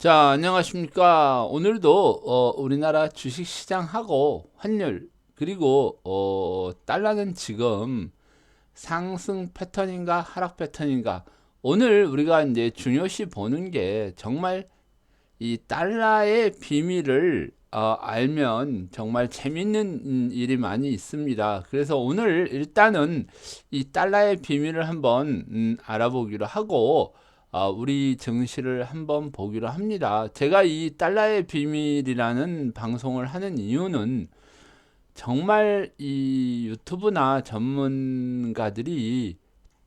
자, 안녕하십니까. 오늘도 우리나라 주식시장하고 환율 그리고 달러는 지금 상승 패턴인가 하락 패턴인가, 오늘 우리가 이제 중요시 보는 게 정말 이 달러의 비밀을 알면 정말 재밌는 일이 많이 있습니다. 그래서 오늘 일단은 이 달러의 비밀을 한번 알아보기로 하고 우리 증시를 한번 보기로 합니다. 제가 이 달러의 비밀이라는 방송을 하는 이유는 정말 이 유튜브나 전문가들이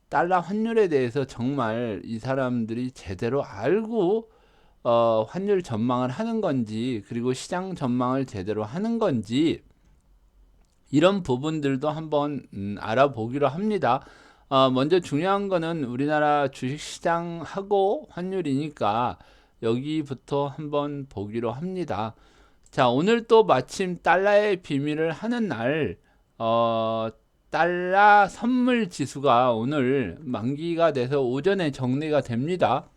달러 환율에 대해서 정말 이 사람들이 제대로 알고 환율 전망을 하는 건지, 그리고 시장 전망을 제대로 하는 건지, 이런 부분들도 한번 알아보기로 합니다. 먼저 중요한 거는 우리나라 주식시장하고 환율이니까 여기부터 한번 보기로 합니다. 자, 오늘 또 마침 달러의 비밀을 하는 날, 달러 선물 지수가 오늘 만기가 돼서 오전에 정리가 됩니다.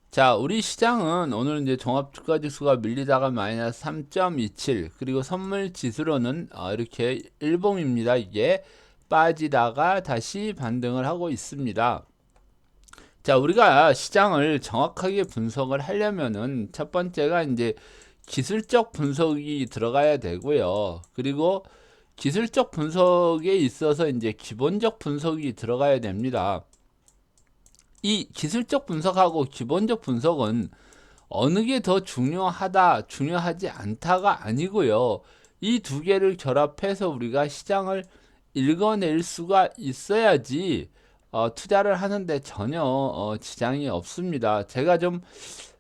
자, 우리 시장은 오늘 이제 종합주가지수가 밀리다가 마이너스 3.27, 그리고 선물 지수로는 이렇게 일봉입니다. 이게 빠지다가 다시 반등을 하고 있습니다. 자, 우리가 시장을 정확하게 분석을 하려면은 첫 번째가 이제 기술적 분석이 들어가야 되고요. 그리고 기술적 분석에 있어서 이제 기본적 분석이 들어가야 됩니다. 이 기술적 분석하고 기본적 분석은 어느 게 더 중요하다, 중요하지 않다가 아니고요. 이 두 개를 결합해서 우리가 시장을 읽어낼 수가 있어야지 투자를 하는데 전혀 지장이 없습니다. 제가 좀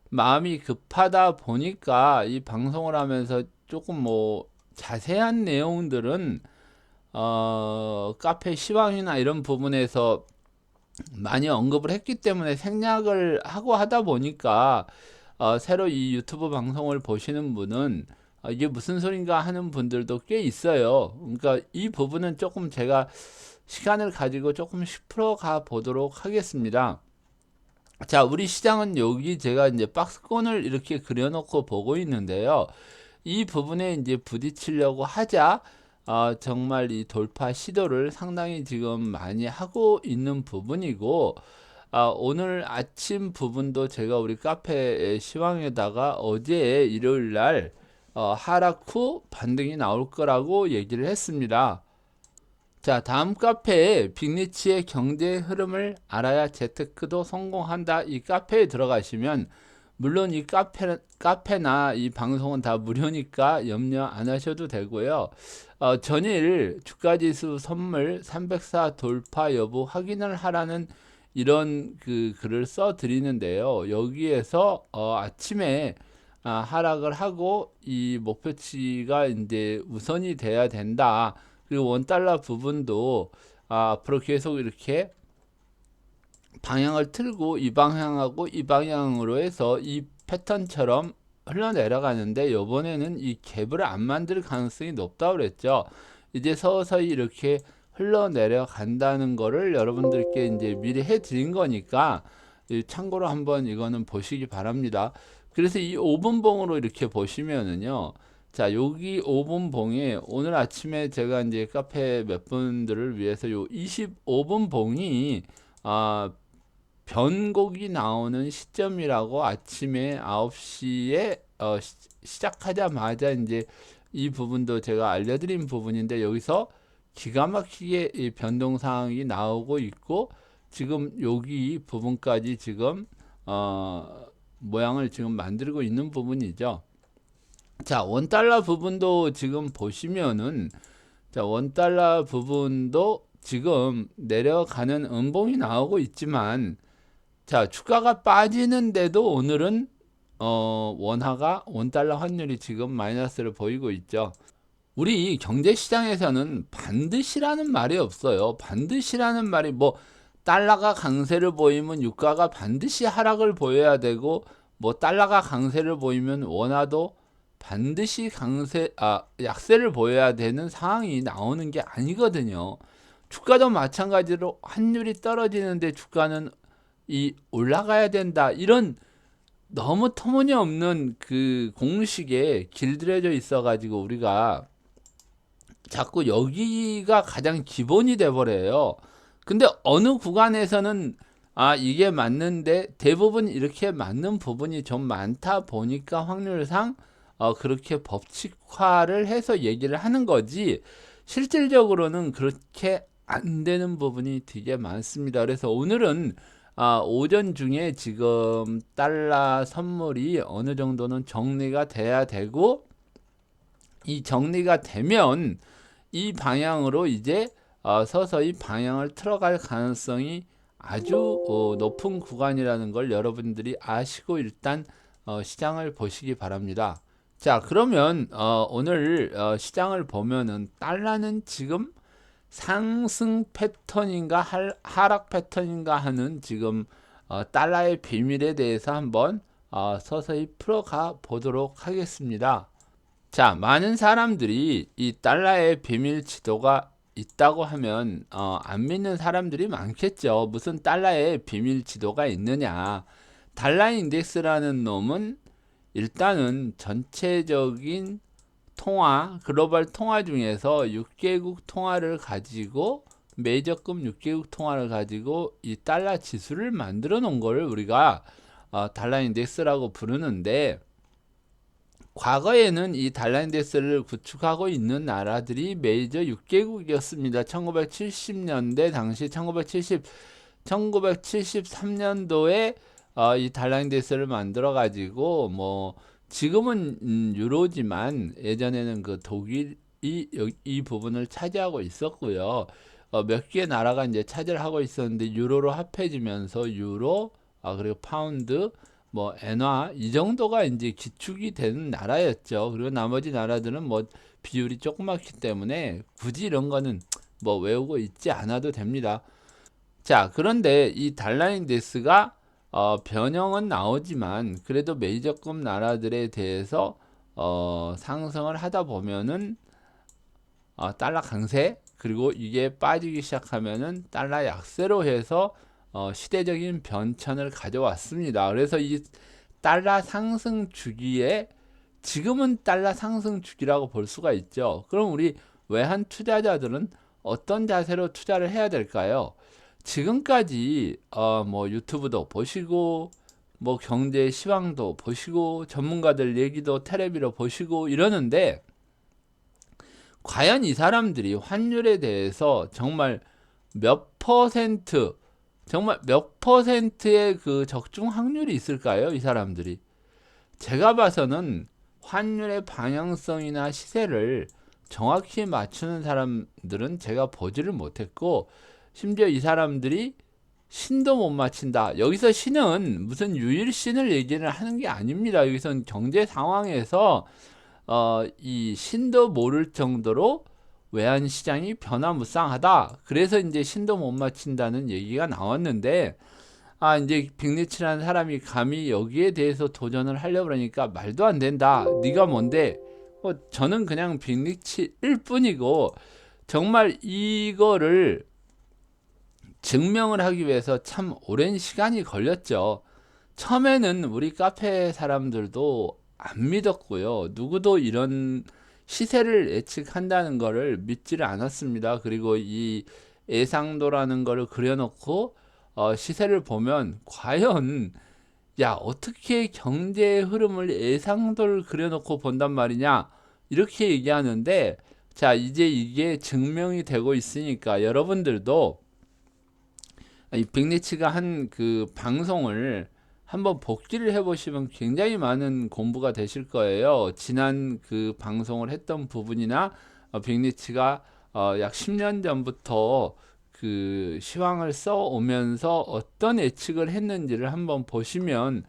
마음이 급하다 보니까 이 방송을 하면서 조금 뭐 자세한 내용들은 카페 시황이나 이런 부분에서 많이 언급을 했기 때문에 생략을 하고 하다 보니까 새로 이 유튜브 방송을 보시는 분은 이게 무슨 소린가 하는 분들도 꽤 있어요. 그러니까 이 부분은 조금 제가 시간을 가지고 조금씩 풀어가 보도록 하겠습니다. 자, 우리 시장은 여기 제가 이제 박스권을 이렇게 그려놓고 보고 있는데요. 이 부분에 이제 부딪히려고 하자 정말 이 돌파 시도를 상당히 지금 많이 하고 있는 부분이고, 오늘 아침 부분도 제가 우리 카페 시황에다가 어제 일요일 날 하락 후 반등이 나올 거라고 얘기를 했습니다. 자, 다음 카페에 빅리치의 경제 흐름을 알아야 재테크도 성공한다, 이 카페에 들어가시면, 물론 이 카페나 이 방송은 다 무료니까 염려 안 하셔도 되고요. 전일 주가지수 선물 304 돌파 여부 확인을 하라는 이런 그 글을 써 드리는데요. 여기에서 아침에 하락을 하고 이 목표치가 이제 우선이 돼야 된다. 그리고 원달러 부분도 앞으로 계속 이렇게 방향을 틀고 이 방향하고 이 방향으로 해서 이 패턴처럼 흘러내려가는데, 요번에는 이 갭을 안 만들 가능성이 높다고 그랬죠. 이제 서서히 이렇게 흘러내려간다는 거를 여러분들께 이제 미리 해드린 거니까 참고로 한번 이거는 보시기 바랍니다. 그래서 이 5분 봉으로 이렇게 보시면은요, 자, 여기 5분 봉에 오늘 아침에 제가 이제 카페 몇 분들을 위해서 요 25분 봉이 변곡이 나오는 시점이라고 아침에 9시에 시작하자마자 이제 이 부분도 제가 알려드린 부분인데, 여기서 기가 막히게 이 변동 사항이 나오고 있고, 지금 여기 부분까지 지금 모양을 지금 만들고 있는 부분이죠. 자, 원달러 부분도 지금 보시면은, 자, 원달러 부분도 지금 내려가는 음봉이 나오고 있지만, 자, 주가가 빠지는데도 오늘은 원화가 원달러 환율이 지금 마이너스를 보이고 있죠. 우리 경제시장에서는 반드시라는 말이 없어요. 반드시라는 말이 뭐 달러가 강세를 보이면 유가가 반드시 하락을 보여야 되고, 뭐 달러가 강세를 보이면 원화도 반드시 약세를 보여야 되는 상황이 나오는 게 아니거든요. 주가도 마찬가지로 환율이 떨어지는데 주가는 이 올라가야 된다, 이런 너무 터무니없는 그 공식에 길들여져 있어 가지고 우리가 자꾸 여기가 가장 기본이 돼 버려요. 근데 어느 구간에서는 이게 맞는데 대부분 이렇게 맞는 부분이 좀 많다 보니까 확률상 그렇게 법칙화를 해서 얘기를 하는 거지, 실질적으로는 그렇게 안 되는 부분이 되게 많습니다. 그래서 오늘은 오전 중에 지금 달러 선물이 어느 정도는 정리가 돼야 되고, 이 정리가 되면 이 방향으로 이제 서서히 방향을 틀어갈 가능성이 아주 높은 구간이라는 걸 여러분들이 아시고 일단 시장을 보시기 바랍니다. 자, 그러면 오늘 시장을 보면은 달러는 지금 상승 패턴인가 하락 패턴인가 하는 지금 달러의 비밀에 대해서 한번 서서히 풀어가 보도록 하겠습니다. 자, 많은 사람들이 이 달러의 비밀 지도가 있다고 하면 안 믿는 사람들이 많겠죠. 무슨 달러의 비밀 지도가 있느냐? 달러 인덱스라는 놈은 일단은 전체적인 통화, 글로벌 통화 중에서 6개국 통화를 가지고, 매저금 6개국 통화를 가지고 이 달러 지수를 만들어 놓은 거를 우리가 달러 인덱스라고 부르는데, 과거에는 이 달러 인덱스를 구축하고 있는 나라들이 메이저 6개국이었습니다. 1970년대 당시 1973년도에 이 달러 인덱스를 만들어 가지고, 뭐 지금은 유로지만 예전에는 그 독일이 이 부분을 차지하고 있었고요. 몇 개 나라가 이제 차지를 하고 있었는데 유로로 합해지면서 유로, 그리고 파운드, 뭐 엔화, 이 정도가 이제 기축이 되는 나라였죠. 그리고 나머지 나라들은 뭐 비율이 조그맣기 때문에 굳이 이런 거는 뭐 외우고 있지 않아도 됩니다. 자, 그런데 이 달러 인덱스가 변형은 나오지만 그래도 메이저급 나라들에 대해서 상승을 하다 보면은 달러 강세, 그리고 이게 빠지기 시작하면은 달러 약세로 해서 시대적인 변천을 가져왔습니다. 그래서 이 달러 상승 주기에, 지금은 달러 상승 주기라고 볼 수가 있죠. 그럼 우리 외환 투자자들은 어떤 자세로 투자를 해야 될까요? 지금까지 뭐 유튜브도 보시고, 뭐 경제 시황도 보시고, 전문가들 얘기도 텔레비로 보시고 이러는데, 과연 이 사람들이 환율에 대해서 정말 몇 퍼센트, 정말 몇 퍼센트의 그 적중 확률이 있을까요? 이 사람들이. 제가 봐서는 환율의 방향성이나 시세를 정확히 맞추는 사람들은 제가 보지를 못했고, 심지어 이 사람들이 신도 못 맞춘다. 여기서 신은 무슨 유일신을 얘기를 하는 게 아닙니다. 여기선 경제 상황에서 이 신도 모를 정도로 외환 시장이 변화무쌍하다. 그래서 이제 신도 못 맞춘다는 얘기가 나왔는데, 이제 빅리치라는 사람이 감히 여기에 대해서 도전을 하려고 그러니까 말도 안 된다. 네가 뭔데? 저는 그냥 빅리치일 뿐이고, 정말 이거를 증명을 하기 위해서 참 오랜 시간이 걸렸죠. 처음에는 우리 카페 사람들도 안 믿었고요. 누구도 이런 시세를 예측한다는 거를 믿지를 않았습니다. 그리고 이 예상도라는 거를 그려놓고 시세를 보면 과연, 야, 어떻게 경제의 흐름을 예상도를 그려놓고 본단 말이냐, 이렇게 얘기하는데, 자, 이제 이게 증명이 되고 있으니까 여러분들도 이 빅리치가 한 그 방송을 한번 복기를 해보시면 굉장히 많은 공부가 되실 거예요. 지난 그 방송을 했던 부분이나 빅리치가 약 10년 전부터 그 시황을 써오면서 어떤 예측을 했는지를 한번 보시면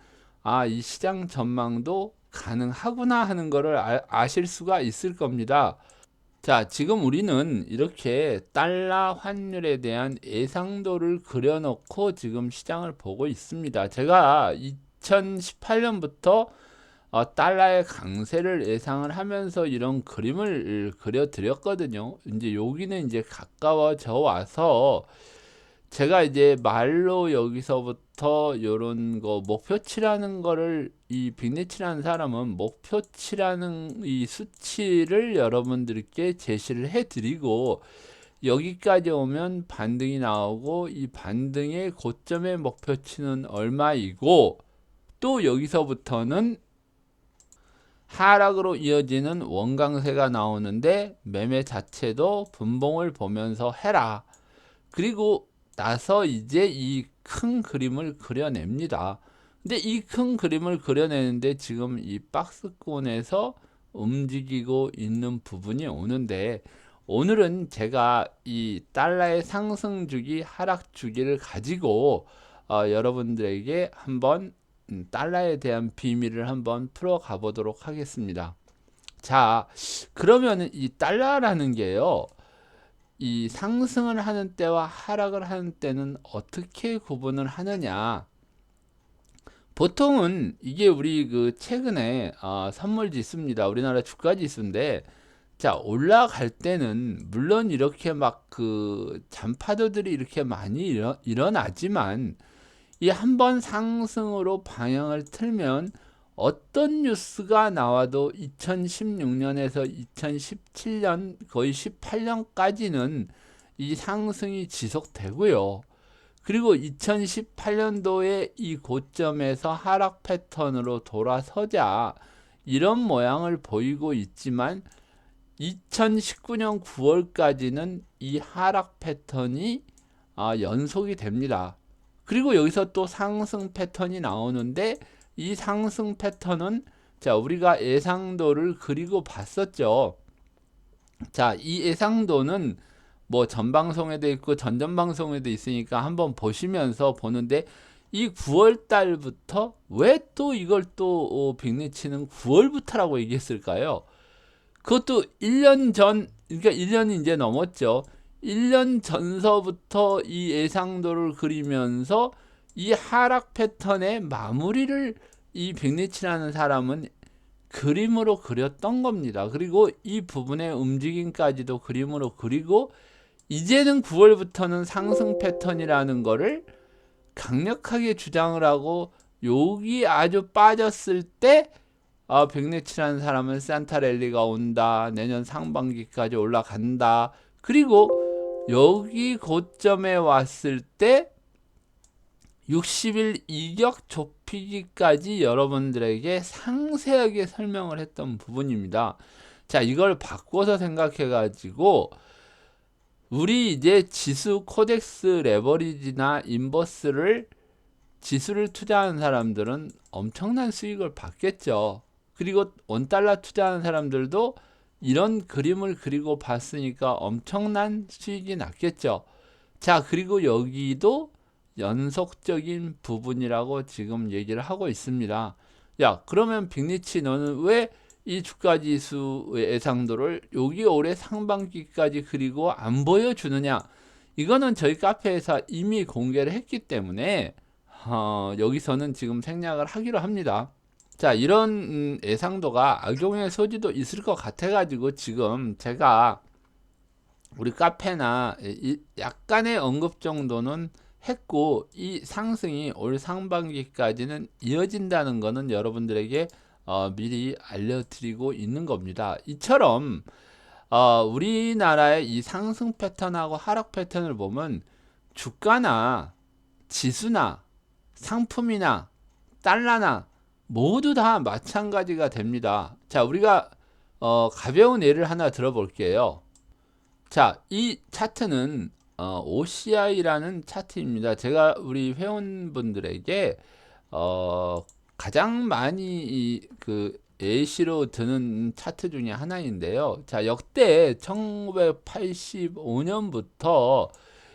이 시장 전망도 가능하구나 하는 거를 아실 수가 있을 겁니다. 자, 지금 우리는 이렇게 달러 환율에 대한 예상도를 그려놓고 지금 시장을 보고 있습니다. 제가 2018년부터 달러의 강세를 예상을 하면서 이런 그림을 그려 드렸거든요. 이제 여기는 이제 가까워져 와서 제가 이제 말로 여기서부터 요런 거 목표치라는 거를 이 빅리치라는 사람은 목표치라는 이 수치를 여러분들께 제시를 해 드리고 여기까지 오면 반등이 나오고 이 반등의 고점의 목표치는 얼마이고 또 여기서부터는 하락으로 이어지는 원강세가 나오는데 매매 자체도 분봉을 보면서 해라. 그리고 나서 이제 이 큰 그림을 그려냅니다. 근데 이 큰 그림을 그려내는데 지금 이 박스권에서 움직이고 있는 부분이 오는데 오늘은 제가 이 달러의 상승 주기, 하락 주기를 가지고 여러분들에게 한번 달러에 대한 비밀을 한번 풀어가 보도록 하겠습니다. 자, 그러면 이 달러라는 게요. 이 상승을 하는 때와 하락을 하는 때는 어떻게 구분을 하느냐? 보통은 이게 우리 그 최근에 선물 지수입니다. 우리나라 주가 지수인데, 자, 올라갈 때는 물론 이렇게 막 그 잔파도들이 이렇게 많이 일어나지만 이 한번 상승으로 방향을 틀면 어떤 뉴스가 나와도 2016년에서 2017년 거의 18년까지는 이 상승이 지속되고요. 그리고 2018년도에 이 고점에서 하락 패턴으로 돌아서자 이런 모양을 보이고 있지만 2019년 9월까지는 이 하락 패턴이 연속이 됩니다. 그리고 여기서 또 상승 패턴이 나오는데 이 상승 패턴은 자 우리가 예상도를 그리고 봤었죠. 자, 이 예상도는 뭐 전방송에도 있고 전전방송에도 있으니까 한번 보시면서 보는데 이 9월 달부터 왜 또 이걸 또 빅리치는 9월부터라고 얘기했을까요? 그것도 1년 전, 그러니까 1년이 이제 넘었죠. 1년 전서부터 이 예상도를 그리면서 이 하락 패턴의 마무리를 이 빅리치라는 사람은 그림으로 그렸던 겁니다. 그리고 이 부분의 움직임까지도 그림으로 그리고 이제는 9월부터는 상승 패턴이라는 거를 강력하게 주장을 하고 여기 아주 빠졌을 때 빅리치라는 사람은 산타랠리가 온다. 내년 상반기까지 올라간다. 그리고 여기 고점에 왔을 때 60일 이격 좁히기까지 여러분들에게 상세하게 설명을 했던 부분입니다. 자, 이걸 바꿔서 생각해 가지고 우리 이제 지수 코덱스 레버리지나 인버스를 지수를 투자하는 사람들은 엄청난 수익을 받겠죠. 그리고 원달러 투자하는 사람들도 이런 그림을 그리고 봤으니까 엄청난 수익이 났겠죠. 자, 그리고 여기도 연속적인 부분이라고 지금 얘기를 하고 있습니다. 야, 그러면 빅리치 너는 왜 이 주가지수의 예상도를 여기 올해 상반기까지 그리고 안 보여주느냐? 이거는 저희 카페에서 이미 공개를 했기 때문에 여기서는 지금 생략을 하기로 합니다. 자, 이런 예상도가 악용의 소지도 있을 것 같아 가지고 지금 제가 우리 카페나 약간의 언급 정도는 했고 이 상승이 올 상반기까지는 이어진다는 것은 여러분들에게 미리 알려드리고 있는 겁니다. 이처럼 우리나라의 이 상승 패턴하고 하락 패턴을 보면 주가나 지수나 상품이나 달러나 모두 다 마찬가지가 됩니다. 자, 우리가 가벼운 예를 하나 들어볼게요. 자, 이 차트는 OCI라는 차트입니다. 제가 우리 회원분들에게 가장 많이 그 예시로 드는 차트 중에 하나인데요. 자, 역대 1985년부터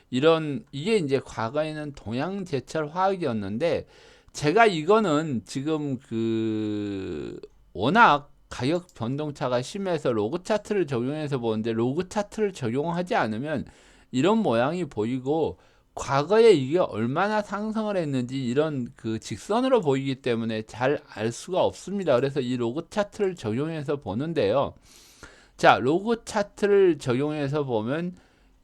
이게 이제 과거에는 동양제철 화학이었는데 제가 이거는 지금 그 워낙 가격 변동차가 심해서 로그 차트를 적용해서 보는데 로그 차트를 적용하지 않으면 이런 모양이 보이고 과거에 이게 얼마나 상승을 했는지 이런 그 직선으로 보이기 때문에 잘 알 수가 없습니다. 그래서 이 로그 차트를 적용해서 보는데요. 자, 로그 차트를 적용해서 보면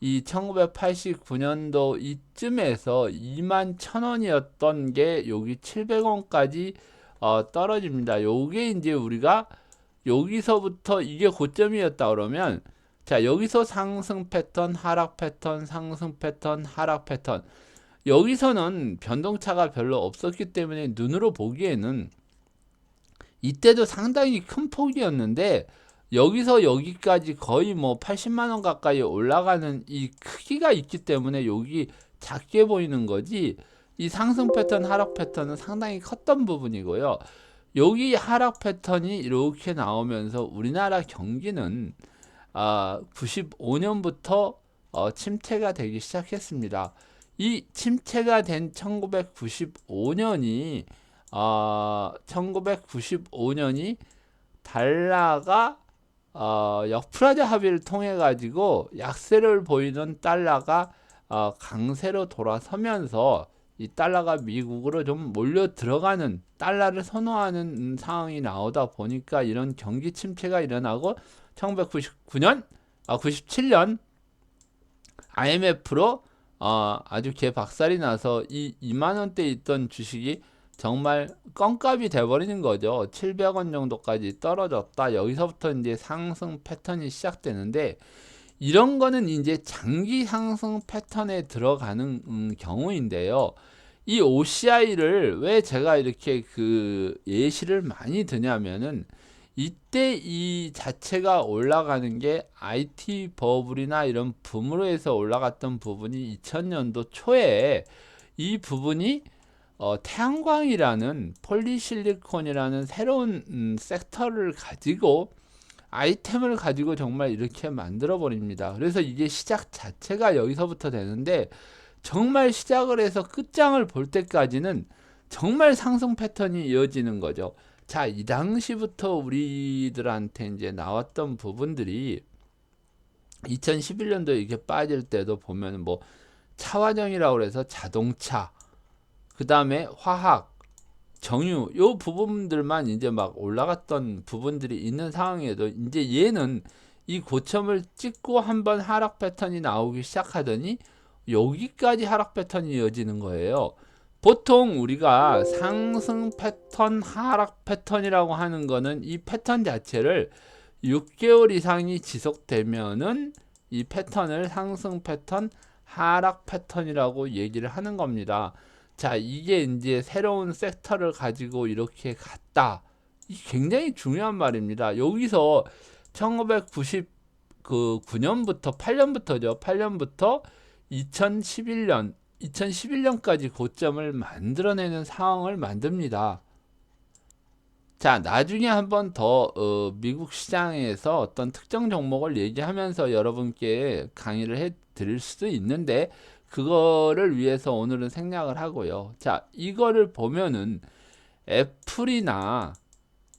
이 1989년도 이쯤에서 21,000원이었던 게 여기 700원까지 떨어집니다. 요게 이제 우리가 여기서부터 이게 고점이었다 그러면, 자, 여기서 상승 패턴, 하락 패턴, 상승 패턴, 하락 패턴. 여기서는 변동차가 별로 없었기 때문에 눈으로 보기에는 이때도 상당히 큰 폭이었는데, 여기서 여기까지 거의 뭐 80만 원 가까이 올라가는 이 크기가 있기 때문에 여기 작게 보이는 거지, 이 상승 패턴, 하락 패턴은 상당히 컸던 부분이고요. 여기 하락 패턴이 이렇게 나오면서 우리나라 경기는 95년부터 침체가 되기 시작했습니다. 이 침체가 된 1995년이 달러가 역프라자 합의를 통해 가지고 약세를 보이는 달러가 강세로 돌아서면서 이 달러가 미국으로 좀 몰려 들어가는, 달러를 선호하는 상황이 나오다 보니까 이런 경기 침체가 일어나고 97년 IMF로 아주 개박살이 나서 이 2만 원대 있던 주식이 정말 껌값이 돼버리는 거죠. 700원 정도까지 떨어졌다. 여기서부터 이제 상승 패턴이 시작되는데, 이런 거는 이제 장기 상승 패턴에 들어가는 경우인데요. 이 OCI를 왜 제가 이렇게 그 예시를 많이 드냐면은, 이때 이 자체가 올라가는 게 IT 버블이나 이런 붐으로 해서 올라갔던 부분이 2000년도 초에, 이 부분이 태양광이라는 폴리실리콘이라는 새로운 섹터를 가지고, 아이템을 가지고 정말 이렇게 만들어 버립니다. 그래서 이게 시작 자체가 여기서부터 되는데, 정말 시작을 해서 끝장을 볼 때까지는 정말 상승 패턴이 이어지는 거죠. 자, 이 당시부터 우리들한테 이제 나왔던 부분들이 2011년도 이렇게 빠질 때도 보면 뭐 차화정이라고 해서 자동차, 그 다음에 화학, 정유, 요 부분들만 이제 막 올라갔던 부분들이 있는 상황에도 이제 얘는 이 고점을 찍고 한번 하락 패턴이 나오기 시작하더니 여기까지 하락 패턴이 이어지는 거예요. 보통 우리가 상승 패턴, 하락 패턴이라고 하는 거는 이 패턴 자체를 6개월 이상이 지속되면은 이 패턴을 상승 패턴, 하락 패턴이라고 얘기를 하는 겁니다. 자, 이게 이제 새로운 섹터를 가지고 이렇게 갔다. 이 굉장히 중요한 말입니다. 여기서 1999년부터 8년부터죠. 8년부터 2011년까지 고점을 만들어내는 상황을 만듭니다. 자, 나중에 한번 더 미국 시장에서 어떤 특정 종목을 얘기하면서 여러분께 강의를 해 드릴 수도 있는데, 그거를 위해서 오늘은 생략을 하고요. 자, 이거를 보면은 애플이나,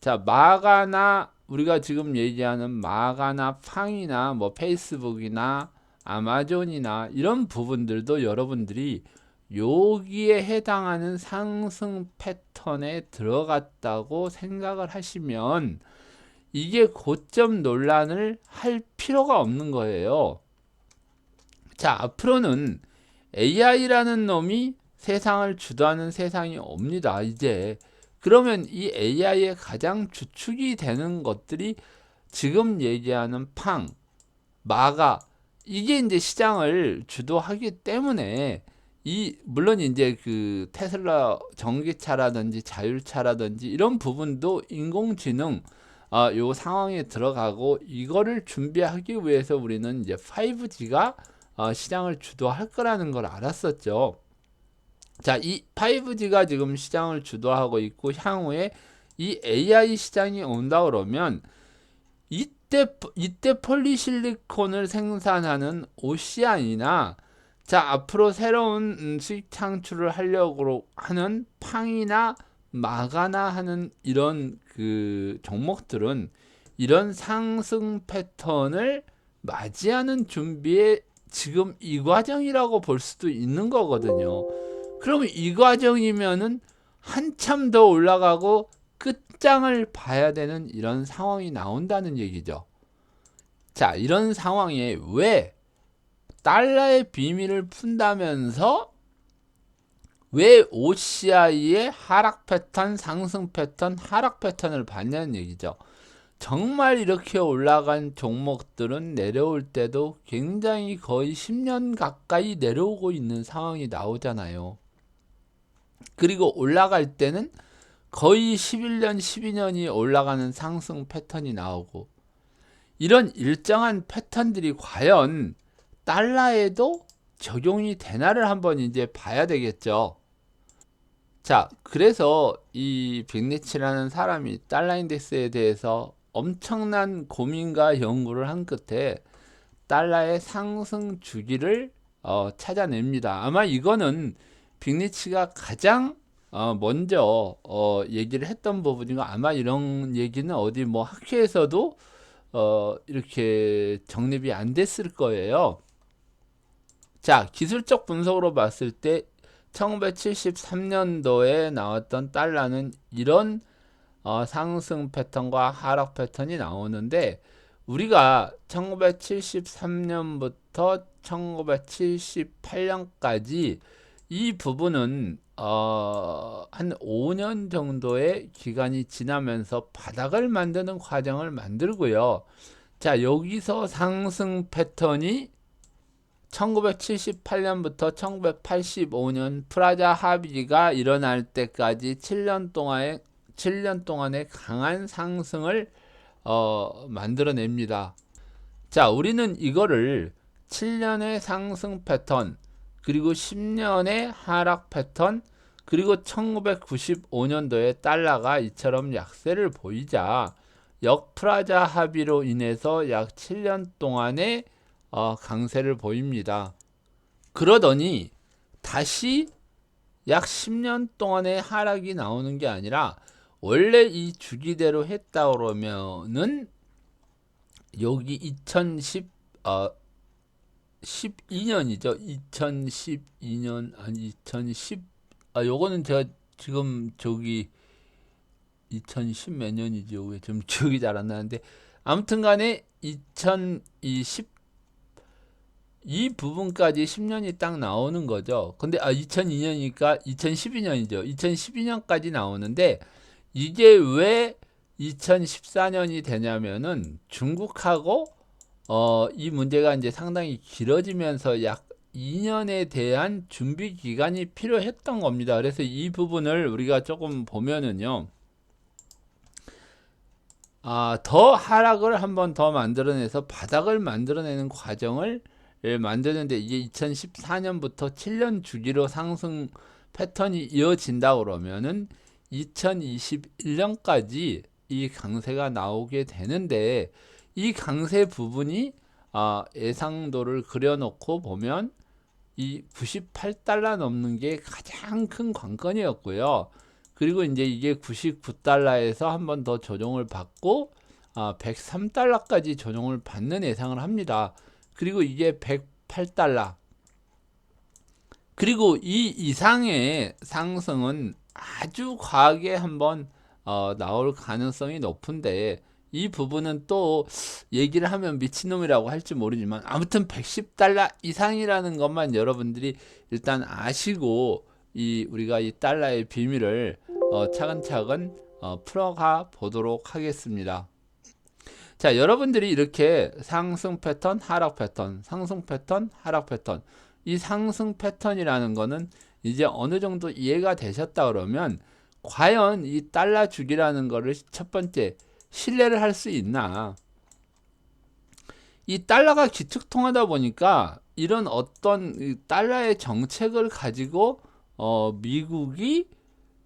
자, 마가나, 우리가 지금 얘기하는 마가나 팡이나 뭐 페이스북이나 아마존이나 이런 부분들도 여러분들이 여기에 해당하는 상승 패턴에 들어갔다고 생각을 하시면 이게 고점 논란을 할 필요가 없는 거예요. 자, 앞으로는 AI라는 놈이 세상을 주도하는 세상이 옵니다. 이제 그러면 이 AI의 가장 주축이 되는 것들이 지금 얘기하는 팡, 마가, 이게 이제 시장을 주도하기 때문에, 물론 이제 그 테슬라 전기차라든지 자율차라든지 이런 부분도 인공지능 요 상황에 들어가고, 이거를 준비하기 위해서 우리는 이제 5G가 시장을 주도할 거라는 걸 알았었죠. 자, 이 5G가 지금 시장을 주도하고 있고, 향후에 이 AI 시장이 온다 그러면 이때 폴리실리콘을 생산하는 오시안이나, 자, 앞으로 새로운 수익 창출을 하려고 하는 팡이나 마가나 하는 이런 그 종목들은 이런 상승 패턴을 맞이하는 준비에 지금 이 과정이라고 볼 수도 있는 거거든요. 그러면 이 과정이면은 한참 더 올라가고 끝장을 봐야 되는 이런 상황이 나온다는 얘기죠. 자, 이런 상황에 왜 달러의 비밀을 푼다면서 왜 OCI의 하락 패턴, 상승 패턴, 하락 패턴을 봤냐는 얘기죠. 정말 이렇게 올라간 종목들은 내려올 때도 굉장히 거의 10년 가까이 내려오고 있는 상황이 나오잖아요. 그리고 올라갈 때는 거의 11년, 12년이 올라가는 상승 패턴이 나오고, 이런 일정한 패턴들이 과연 달러에도 적용이 되나를 한번 이제 봐야 되겠죠. 자, 그래서 이 빅리치라는 사람이 달러 인덱스에 대해서 엄청난 고민과 연구를 한 끝에 달러의 상승 주기를 찾아냅니다. 아마 이거는 빅리치가 가장 먼저 얘기를 했던 부분이고, 아마 이런 얘기는 어디 뭐 학회에서도 이렇게 정립이 안 됐을 거예요. 자, 기술적 분석으로 봤을 때 1973년도에 나왔던 달러는 이런 상승 패턴과 하락 패턴이 나오는데, 우리가 1973년부터 1978년까지 이 부분은 한 5년 정도의 기간이 지나면서 바닥을 만드는 과정을 만들고요. 자, 여기서 상승 패턴이 1978년부터 1985년 프라자 합의가 일어날 때까지 7년 동안의 강한 상승을 만들어냅니다. 자, 우리는 이거를 7년의 상승 패턴, 그리고 10년의 하락 패턴, 그리고 1995년도에 달러가 이처럼 약세를 보이자 역프라자 합의로 인해서 약 7년 동안의 강세를 보입니다. 그러더니 다시 약 10년 동안의 하락이 나오는 게 아니라, 원래 이 주기대로 했다 그러면은 여기 12년이죠. 2012년 아니 2010 요거는 제가 지금 저기 2010 몇 년이지, 요게 좀 기억이 잘 안 나는데, 아무튼 간에 2020 이 부분까지 10년이 딱 나오는 거죠. 근데 2002년이니까 2012년이죠. 2012년까지 나오는데, 이게 왜 2014년이 되냐면은 중국하고 이 문제가 이제 상당히 길어지면서 약 2년에 대한 준비 기간이 필요했던 겁니다. 그래서 이 부분을 우리가 조금 보면은요, 더 하락을 한번 더 만들어내서 바닥을 만들어내는 과정을 만드는데, 이게 2014년부터 7년 주기로 상승 패턴이 이어진다 그러면은 2021년까지 이 강세가 나오게 되는데, 이 강세 부분이 예상도를 그려놓고 보면 이 98달러 넘는 게 가장 큰 관건이었고요. 그리고 이제 이게 99달러에서 한 번 더 조정을 받고 103달러까지 조정을 받는 예상을 합니다. 그리고 이게 108달러. 그리고 이 이상의 상승은 아주 과하게 한번 나올 가능성이 높은데, 이 부분은 또 얘기를 하면 미친놈이라고 할지 모르지만, 아무튼 110달러 이상이라는 것만 여러분들이 일단 아시고, 우리가 이 달러의 비밀을 차근차근 풀어가 보도록 하겠습니다. 자, 여러분들이 이렇게 상승 패턴, 하락 패턴, 상승 패턴, 하락 패턴, 이 상승 패턴이라는 거는 이제 어느 정도 이해가 되셨다 그러면, 과연 이 달러 주기라는 거를 첫 번째 신뢰를 할 수 있나? 이 달러가 기축통화다 보니까 이런 어떤 달러의 정책을 가지고 미국이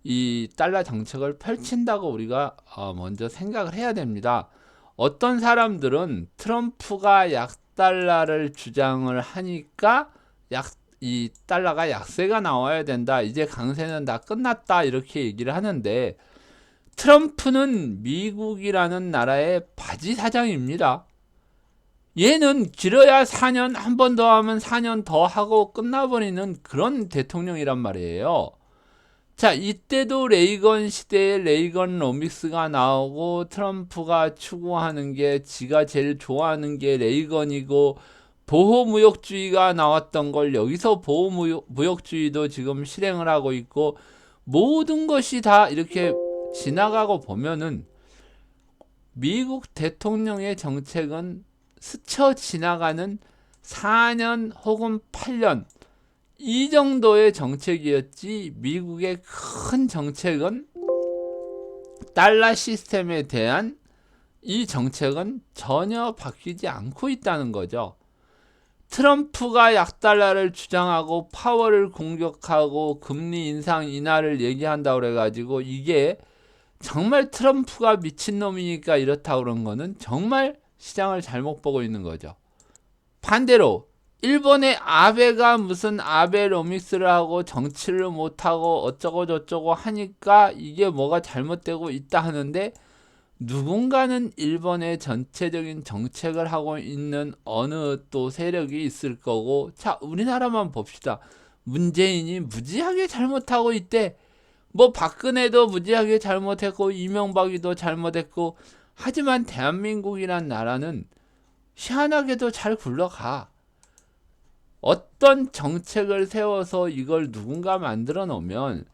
이 달러 정책을 펼친다고 우리가 먼저 생각을 해야 됩니다. 어떤 사람들은 트럼프가 약달러를 주장을 하니까 이 달러가 약세가 나와야 된다, 이제 강세는 다 끝났다, 이렇게 얘기를 하는데, 트럼프는 미국이라는 나라의 바지 사장입니다. 얘는 길어야 4년, 한 번 더 하면 4년 더 하고 끝나버리는 그런 대통령이란 말이에요. 자, 이때도 레이건 시대에 레이건노믹스가 나오고, 트럼프가 추구하는 게, 지가 제일 좋아하는 게 레이건이고, 보호무역주의가 나왔던 걸 여기서 보호무역주의도 지금 실행을 하고 있고, 모든 것이 다 이렇게 지나가고 보면은 미국 대통령의 정책은 스쳐 지나가는 4년 혹은 8년 이 정도의 정책이었지, 미국의 큰 정책은 달러 시스템에 대한 이 정책은 전혀 바뀌지 않고 있다는 거죠. 트럼프가 약달러를 주장하고 파월을 공격하고 금리 인상 인하를 얘기한다고 그래가지고 이게 정말 트럼프가 미친놈이니까 이렇다고 그런 거는 정말 시장을 잘못 보고 있는 거죠. 반대로 일본의 아베가 무슨 아베로믹스를 하고 정치를 못하고 어쩌고 저쩌고 하니까 이게 뭐가 잘못되고 있다 하는데, 누군가는 일본의 전체적인 정책을 하고 있는 어느 또 세력이 있을 거고, 자, 우리나라만 봅시다. 문재인이 무지하게 잘못하고 있대. 뭐 박근혜도 무지하게 잘못했고 이명박이도 잘못했고, 하지만 대한민국이란 나라는 희한하게도 잘 굴러가. 어떤 정책을 세워서 이걸 누군가 만들어 놓으면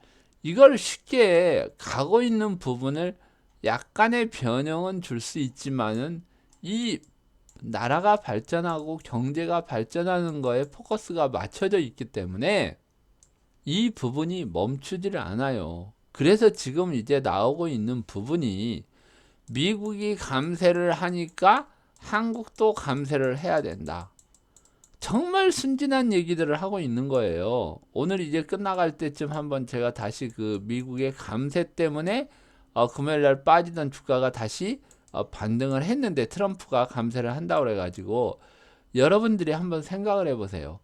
이걸 쉽게 가고 있는 부분을 약간의 변형은 줄 수 있지만은 이 나라가 발전하고 경제가 발전하는 거에 포커스가 맞춰져 있기 때문에 이 부분이 멈추지를 않아요. 그래서 지금 이제 나오고 있는 부분이 미국이 감세를 하니까 한국도 감세를 해야 된다. 정말 순진한 얘기들을 하고 있는 거예요. 오늘 이제 끝나갈 때쯤 한번 제가 다시 그 미국의 감세 때문에 금요일날 빠지던 주가가 다시 반등을 했는데, 트럼프가 감세를 한다고 그래가지고 여러분들이 한번 생각을 해보세요.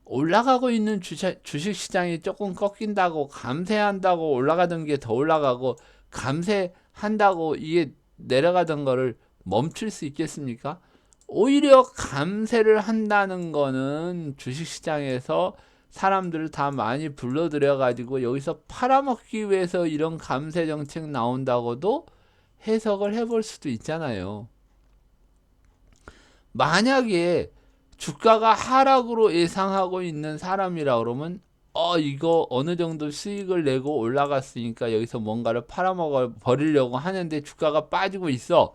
올라가고 있는 주식시장이 조금 꺾인다고 감세한다고 올라가던 게 더 올라가고, 감세한다고 이게 내려가던 거를 멈출 수 있겠습니까? 오히려 감세를 한다는 거는 주식시장에서 사람들을 다 많이 불러들여 가지고 여기서 팔아먹기 위해서 이런 감세 정책 나온다고도 해석을 해볼 수도 있잖아요. 만약에 주가가 하락으로 예상하고 있는 사람이라 그러면 이거 어느 정도 수익을 내고 올라갔으니까 여기서 뭔가를 팔아먹어 버리려고 하는데 주가가 빠지고 있어.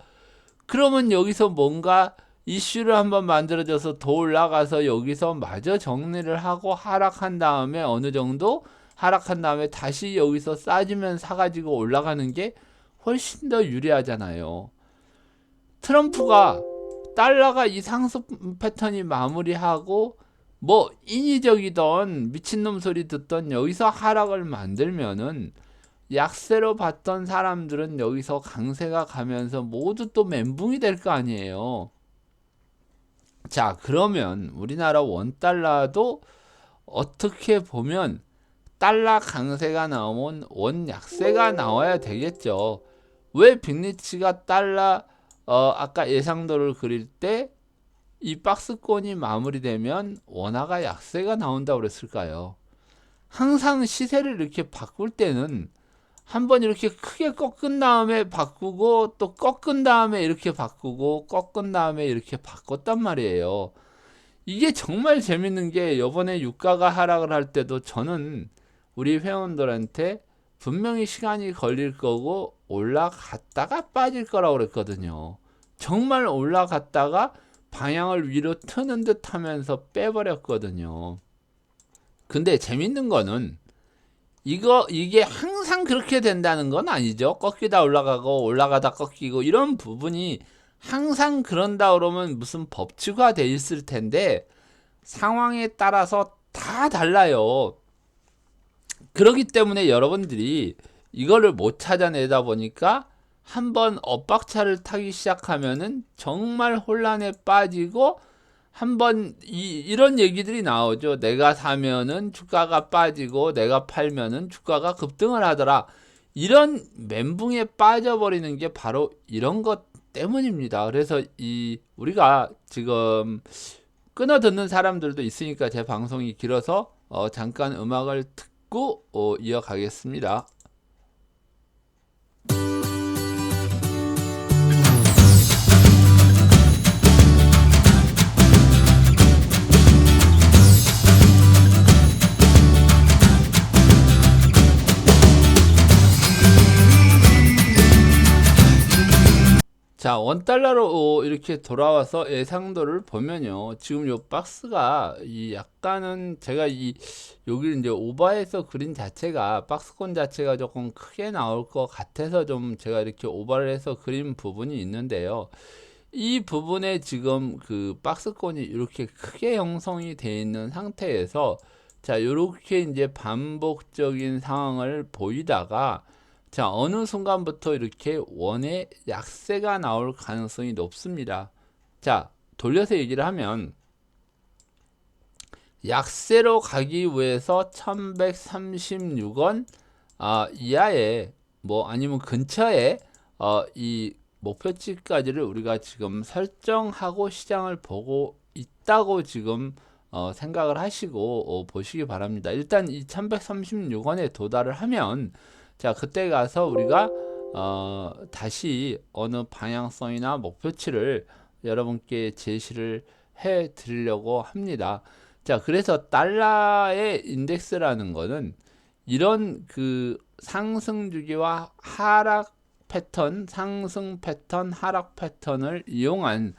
그러면 여기서 뭔가 이슈를 한번 만들어져서 더 올라가서 여기서 마저 정리를 하고 하락한 다음에 어느 정도 하락한 다음에 다시 여기서 싸지면 사가지고 올라가는 게 훨씬 더 유리하잖아요. 트럼프가 달러가 이 상승 패턴이 마무리하고 뭐 인위적이던 미친놈 소리 듣던 여기서 하락을 만들면은 약세로 봤던 사람들은 여기서 강세가 가면서 모두 또 멘붕이 될 거 아니에요. 자, 그러면 우리나라 원달러도 어떻게 보면 달러 강세가 나오면 원 약세가 나와야 되겠죠. 왜 빅리치가 달러 아까 예상도를 그릴 때 이 박스권이 마무리되면 원화가 약세가 나온다고 그랬을까요? 항상 시세를 이렇게 바꿀 때는 한번 이렇게 크게 꺾은 다음에 바꾸고 또 꺾은 다음에 이렇게 바꾸고 꺾은 다음에 이렇게 바꿨단 말이에요. 이게 정말 재밌는 게, 이번에 유가가 하락을 할 때도 저는 우리 회원들한테 분명히 시간이 걸릴 거고 올라갔다가 빠질 거라고 그랬거든요. 정말 올라갔다가 방향을 위로 트는 듯 하면서 빼버렸거든요. 근데 재밌는 거는 이게 항상 그렇게 된다는 건 아니죠. 꺾이다 올라가고 올라가다 꺾이고 이런 부분이 항상 그런다 그러면 무슨 법칙화 돼 있을 텐데 상황에 따라서 다 달라요. 그렇기 때문에 여러분들이 이거를 못 찾아내다 보니까 한번 엇박차를 타기 시작하면은 정말 혼란에 빠지고, 한번 이런 얘기들이 나오죠. 내가 사면은 주가가 빠지고 내가 팔면은 주가가 급등을 하더라. 이런 멘붕에 빠져버리는 게 바로 이런 것 때문입니다. 그래서 우리가 지금 끊어 듣는 사람들도 있으니까 제 방송이 길어서 잠깐 음악을 듣고 이어가겠습니다. 자, 원달러로 이렇게 돌아와서 예상도를 보면요. 지금 요 박스가 이 약간은 제가 이 여기 이제 오버해서 그린 자체가 박스권 자체가 조금 크게 나올 것 같아서 좀 제가 이렇게 오버를 해서 그린 부분이 있는데요. 이 부분에 지금 그 박스권이 이렇게 크게 형성이 되어 있는 상태에서 자, 이렇게 이제 반복적인 상황을 보이다가 자, 어느 순간부터 이렇게 원의 약세가 나올 가능성이 높습니다. 자, 돌려서 얘기를 하면 약세로 가기 위해서 1136원 이하에 뭐 아니면 근처에 이 목표치까지를 우리가 지금 설정하고 시장을 보고 있다고 지금 생각을 하시고 보시기 바랍니다. 일단 이 1136원에 도달을 하면 자, 그때 가서 우리가 다시 어느 방향성이나 목표치를 여러분께 제시를 해 드리려고 합니다. 자, 그래서 달러의 인덱스라는 거는 이런 그 상승 주기와 하락 패턴, 상승 패턴, 하락 패턴을 이용한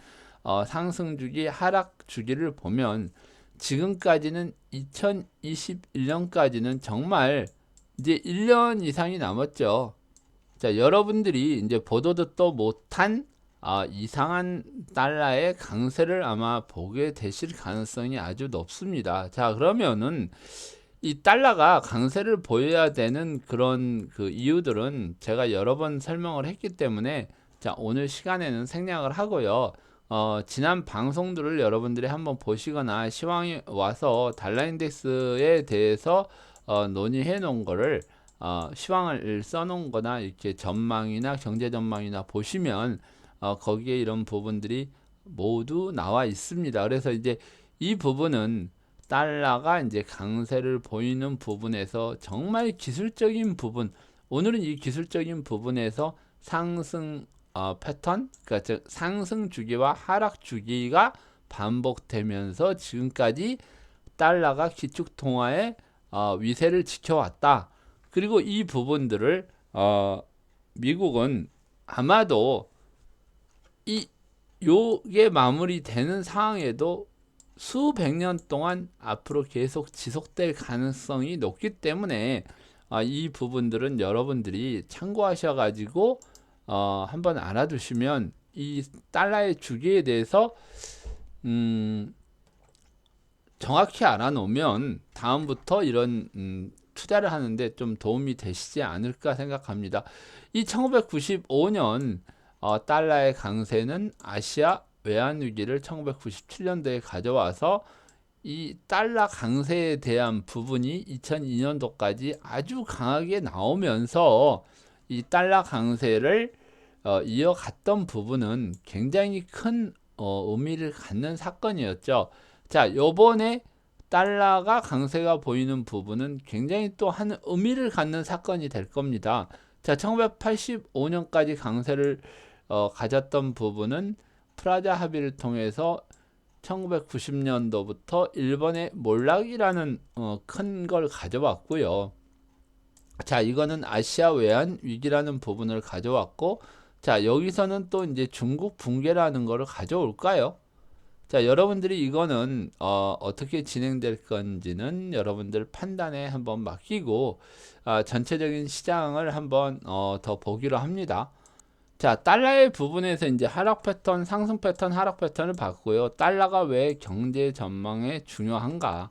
상승 주기, 하락 주기를 보면 지금까지는 2021년까지는 정말 이제 1년 이상이 남았죠. 자, 여러분들이 이제 보도 듣도 못한 이상한 달러의 강세를 아마 보게 되실 가능성이 아주 높습니다. 자, 그러면은 이 달러가 강세를 보여야 되는 그런 그 이유들은 제가 여러 번 설명을 했기 때문에 자, 오늘 시간에는 생략을 하고요. 지난 방송들을 여러분들이 한번 보시거나 시황이 와서 달러 인덱스에 대해서 논의해 놓은 거를 시황을 써놓은 거나 이렇게 전망이나 경제 전망이나 보시면 거기에 이런 부분들이 모두 나와 있습니다. 그래서 이제 이 부분은 달러가 이제 강세를 보이는 부분에서 정말 기술적인 부분, 오늘은 이 기술적인 부분에서 상승 패턴, 그러니까 즉 상승 주기와 하락 주기가 반복되면서 지금까지 달러가 기축통화의 위세를 지켜왔다. 그리고 이 부분들을 미국은 아마도 이 요게 마무리되는 상황에도 수백 년 동안 앞으로 계속 지속될 가능성이 높기 때문에 이 부분들은 여러분들이 참고하셔가지고 한번 알아두시면 이 달러의 주기에 대해서 정확히 알아놓으면 다음부터 이런 투자를 하는데 좀 도움이 되시지 않을까 생각합니다. 이 1995년 달러의 강세는 아시아 외환위기를 1997년도에 가져와서 이 달러 강세에 대한 부분이 2002년도까지 아주 강하게 나오면서 이 달러 강세를 이어갔던 부분은 굉장히 큰 의미를 갖는 사건이었죠. 자, 요번에 달러가 강세가 보이는 부분은 굉장히 또 한 의미를 갖는 사건이 될 겁니다. 자, 1985년까지 강세를 가졌던 부분은 프라자 합의를 통해서 1990년도부터 일본의 몰락이라는 큰 걸 가져왔고요. 자, 이거는 아시아 외환 위기라는 부분을 가져왔고, 자, 여기서는 또 이제 중국 붕괴라는 거를 가져올까요? 자, 여러분들이 이거는 어떻게 진행될 건지는 여러분들 판단에 한번 맡기고 전체적인 시장을 한번 더 보기로 합니다. 자, 달러의 부분에서 이제 하락 패턴, 상승 패턴, 하락 패턴을 봤고요. 달러가 왜 경제 전망에 중요한가?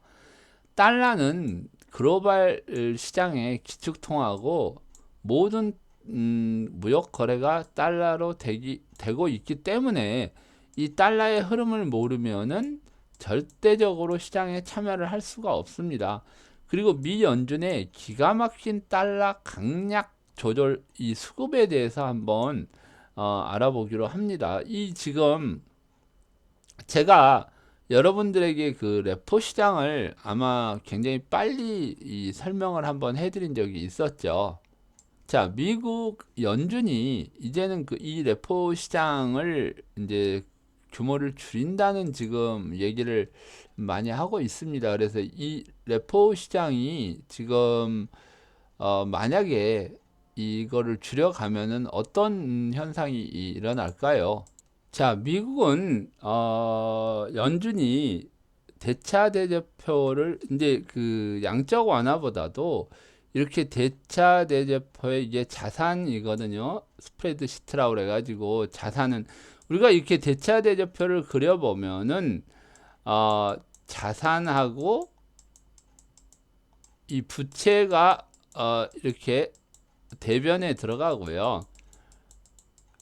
달러는 글로벌 시장의 기축통화고 모든 무역 거래가 달러로 되고 있기 때문에 이 달러의 흐름을 모르면은 절대적으로 시장에 참여를 할 수가 없습니다. 그리고 미 연준의 기가 막힌 달러 강약 조절 이 수급에 대해서 한번 알아보기로 합니다. 이 지금 제가 여러분들에게 그 레포 시장을 아마 굉장히 빨리 이 설명을 한번 해드린 적이 있었죠. 자, 미국 연준이 이제는 그 이 레포 시장을 이제 규모를 줄인다는 지금 얘기를 많이 하고 있습니다. 그래서 이 레포 시장이 지금 만약에 이거를 줄여가면은 어떤 현상이 일어날까요? 자, 미국은 연준이 대차 대조표를 이제 그 양적 완화보다도 이렇게 대차 대조표의 이게 자산이거든요. 스프레드 시트라고 그래가지고 자산은 우리가 이렇게 대차 대조표를 그려보면은 어, 자산하고 이 부채가 이렇게 대변에 들어가고요.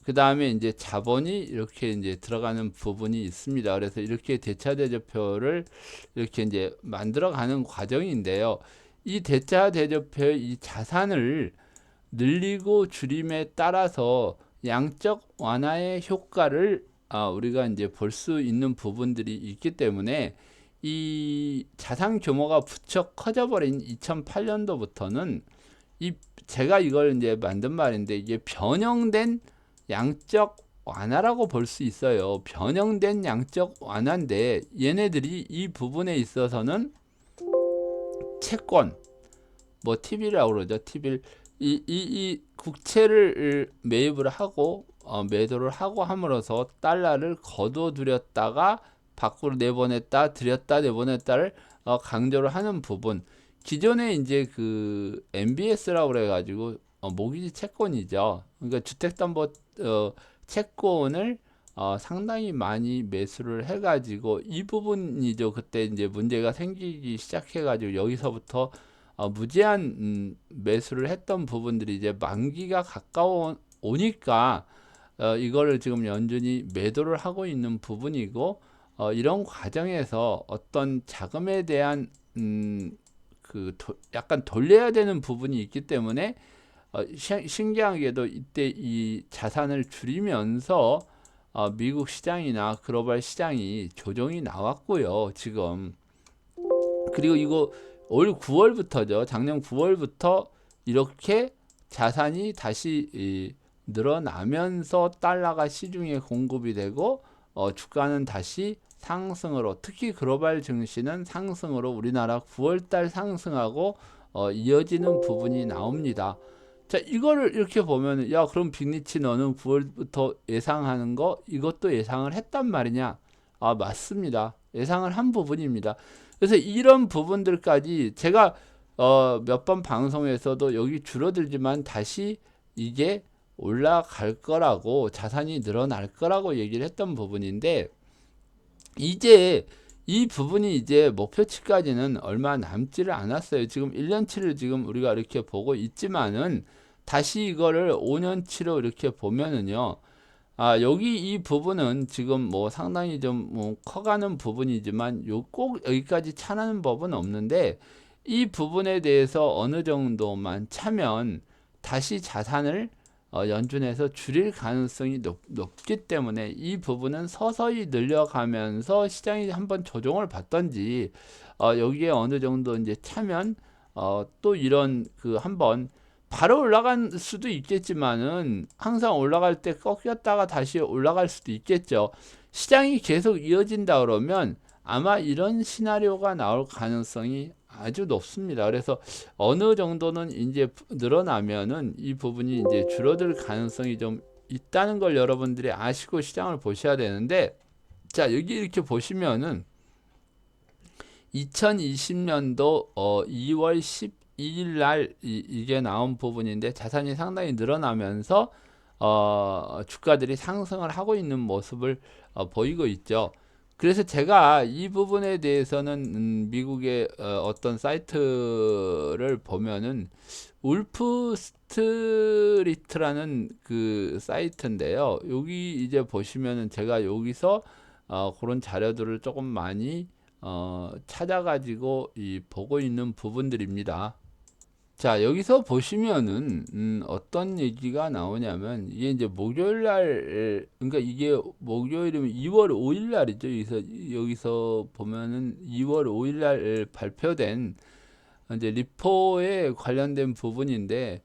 그 다음에 이제 자본이 이렇게 이제 들어가는 부분이 있습니다. 그래서 이렇게 대차 대조표를 이렇게 이제 만들어가는 과정인데요. 이 대차 대조표의 이 자산을 늘리고 줄임에 따라서 양적 완화의 효과를 우리가 이제 볼 수 있는 부분들이 있기 때문에 이 자산 규모가 부쩍 커져버린 2008년도부터는 이 제가 이걸 이제 만든 말인데 이게 변형된 양적 완화라고 볼 수 있어요. 변형된 양적 완화인데 얘네들이 이 부분에 있어서는 채권, 뭐 T비라고 그러죠. T빌 이 국채를 매입을 하고 매도를 하고 함으로써 달러를 거둬들였다가 밖으로 내보냈다, 들였다, 내보냈다를 강조를 하는 부분. 기존에 이제 그 MBS라고 그래가지고 모기지 채권이죠. 그러니까 주택담보 채권을 상당히 많이 매수를 해가지고 이 부분이죠. 그때 이제 문제가 생기기 시작해가지고 여기서부터 무제한 매수를 했던 부분들이 이제 만기가 가까워 오니까 이거를 지금 연준이 매도를 하고 있는 부분이고 이런 과정에서 어떤 자금에 대한 약간 돌려야 되는 부분이 있기 때문에 신기하게도 이때 이 자산을 줄이면서 미국 시장이나 글로벌 시장이 조정이 나왔고요. 지금 그리고 이거 올 9월부터죠. 작년 9월부터 이렇게 자산이 다시 늘어나면서 달러가 시중에 공급이 되고 주가는 다시 상승으로 특히 글로벌 증시는 상승으로 우리나라 9월달 상승하고 이어지는 부분이 나옵니다. 자, 이거를 이렇게 보면 야 그럼 빅리치 너는 9월부터 예상하는 거 이것도 예상을 했단 말이냐? 맞습니다. 예상을 한 부분입니다. 그래서 이런 부분들까지 제가 몇 번 방송에서도 여기 줄어들지만 다시 이게 올라갈 거라고 자산이 늘어날 거라고 얘기를 했던 부분인데 이제 이 부분이 이제 목표치까지는 얼마 남지를 않았어요. 지금 1년치를 지금 우리가 이렇게 보고 있지만은 다시 이거를 5년치로 이렇게 보면은요. 여기 이 부분은 지금 뭐 상당히 좀 뭐 커가는 부분이지만 꼭 여기까지 차는 법은 없는데 이 부분에 대해서 어느 정도만 차면 다시 자산을 연준에서 줄일 가능성이 높기 때문에 이 부분은 서서히 늘려가면서 시장이 한번 조정을 받던지 여기에 어느 정도 이제 차면 또 이런 그 한번 바로 올라갈 수도 있겠지만은 항상 올라갈 때 꺾였다가 다시 올라갈 수도 있겠죠. 시장이 계속 이어진다 그러면 아마 이런 시나리오가 나올 가능성이 아주 높습니다. 그래서 어느 정도는 이제 늘어나면은 이 부분이 이제 줄어들 가능성이 좀 있다는 걸 여러분들이 아시고 시장을 보셔야 되는데 자, 여기 이렇게 보시면은 2020년도 2월 12일 날 이게 나온 부분인데 자산이 상당히 늘어나면서 주가들이 상승을 하고 있는 모습을 보이고 있죠. 그래서 제가 이 부분에 대해서는 미국의 어떤 사이트를 보면은 울프 스트리트라는 그 사이트인데요. 여기 이제 보시면은 제가 여기서 그런 자료들을 조금 많이 찾아가지고 보고 있는 부분들입니다. 자, 여기서 보시면은 어떤 얘기가 나오냐면 이게 이제 목요일 날 그러니까 이게 목요일이면 2월 5일 날이죠. 여기서 보면은 2월 5일 날 발표된 이제 리포에 관련된 부분인데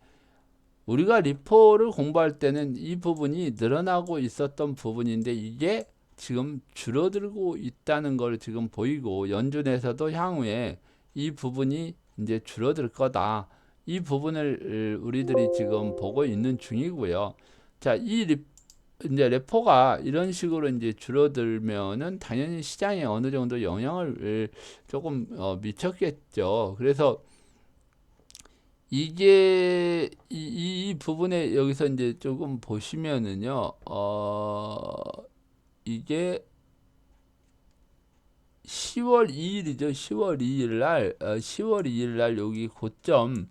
우리가 리포를 공부할 때는 이 부분이 늘어나고 있었던 부분인데 이게 지금 줄어들고 있다는 걸 지금 보이고 연준에서도 향후에 이 부분이 이제 줄어들 거다. 이 부분을 우리들이 지금 보고 있는 중이고요. 자, 이제 레포가 이런 식으로 이제 줄어들면은 당연히 시장에 어느 정도 영향을 조금 미쳤겠죠. 그래서 이게 이 부분에 여기서 이제 조금 보시면은요, 이게 10월 2일이죠. 10월 2일 날, 10월 2일 날 여기 고점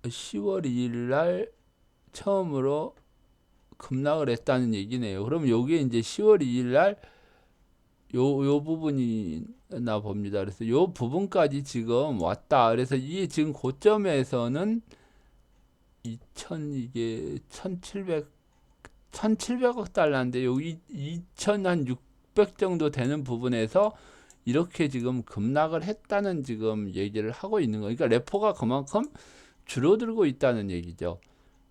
10월 2일 날 처음으로 급락을 했다는 얘기네요. 그럼 여기에 이제 10월 2일 날 요 부분이 나 봅니다. 그래서 요 부분까지 지금 왔다. 그래서 이 지금 고점에서는 2000 이게 1700억 달러인데 여기 2600 정도 되는 부분에서 이렇게 지금 급락을 했다는 지금 얘기를 하고 있는 거예요. 그러니까 레포가 그만큼 줄어들고 있다는 얘기죠.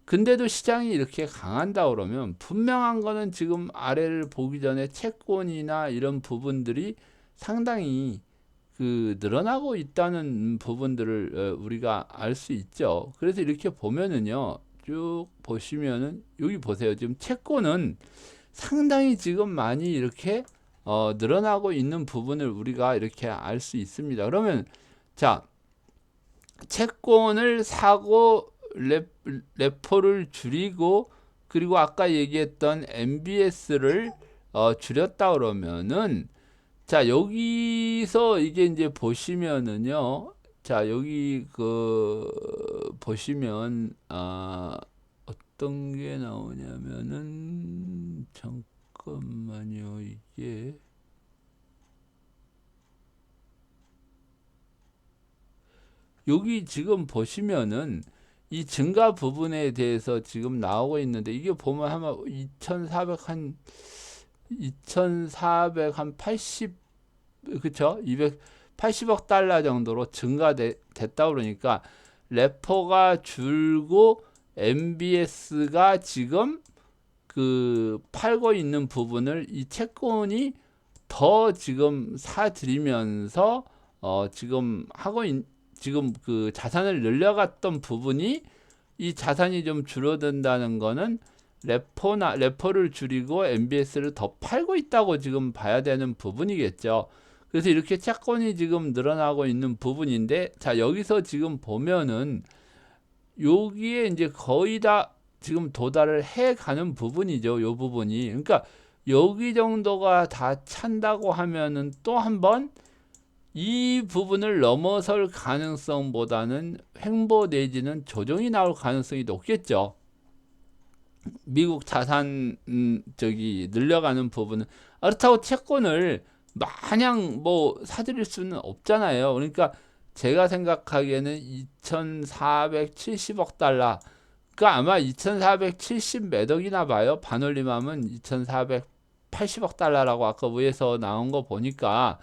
근데도 시장이 이렇게 강한다 그러면 분명한 거는 지금 아래를 보기 전에 채권이나 이런 부분들이 상당히 늘어나고 있다는 부분들을 우리가 알 수 있죠. 그래서 이렇게 보면은요, 쭉 보시면은 여기 보세요. 지금 채권은 상당히 지금 많이 이렇게 늘어나고 있는 부분을 우리가 이렇게 알 수 있습니다. 그러면 자, 채권을 사고 레포를 줄이고 그리고 아까 얘기했던 MBS를 줄였다 그러면은 자, 여기서 이게 이제 보시면은요, 자, 여기 보시면 어떤 게 나오냐면은 잠깐만요. 이게 여기 지금 보시면은 이 증가 부분에 대해서 지금 나오고 있는데 이게 보면 아마 2400 한 2400 한 80, 그쵸? 280억 달러 정도로 증가됐다 그러니까 레포가 줄고 MBS가 지금 팔고 있는 부분을 이 채권이 더 지금 사들이면서 지금 자산을 늘려갔던 부분이 이 자산이 좀 줄어든다는 거는 레포를 줄이고 MBS를 더 팔고 있다고 지금 봐야 되는 부분이겠죠. 그래서 이렇게 채권이 지금 늘어나고 있는 부분인데, 자, 여기서 지금 보면은 여기에 이제 거의 다 지금 도달을 해 가는 부분이죠. 요 부분이. 그러니까 여기 정도가 다 찬다고 하면은 또 한번 이 부분을 넘어설 가능성보다는 횡보 내지는 조정이 나올 가능성이 높겠죠. 미국 자산 늘려가는 부분은 그렇다고 채권을 마냥 뭐 사들일 수는 없잖아요. 그러니까 제가 생각하기에는 2470억 달러, 그러니까 아마 2470 몇 억이나 봐요. 반올림하면 2480억 달러라고 아까 위에서 나온 거 보니까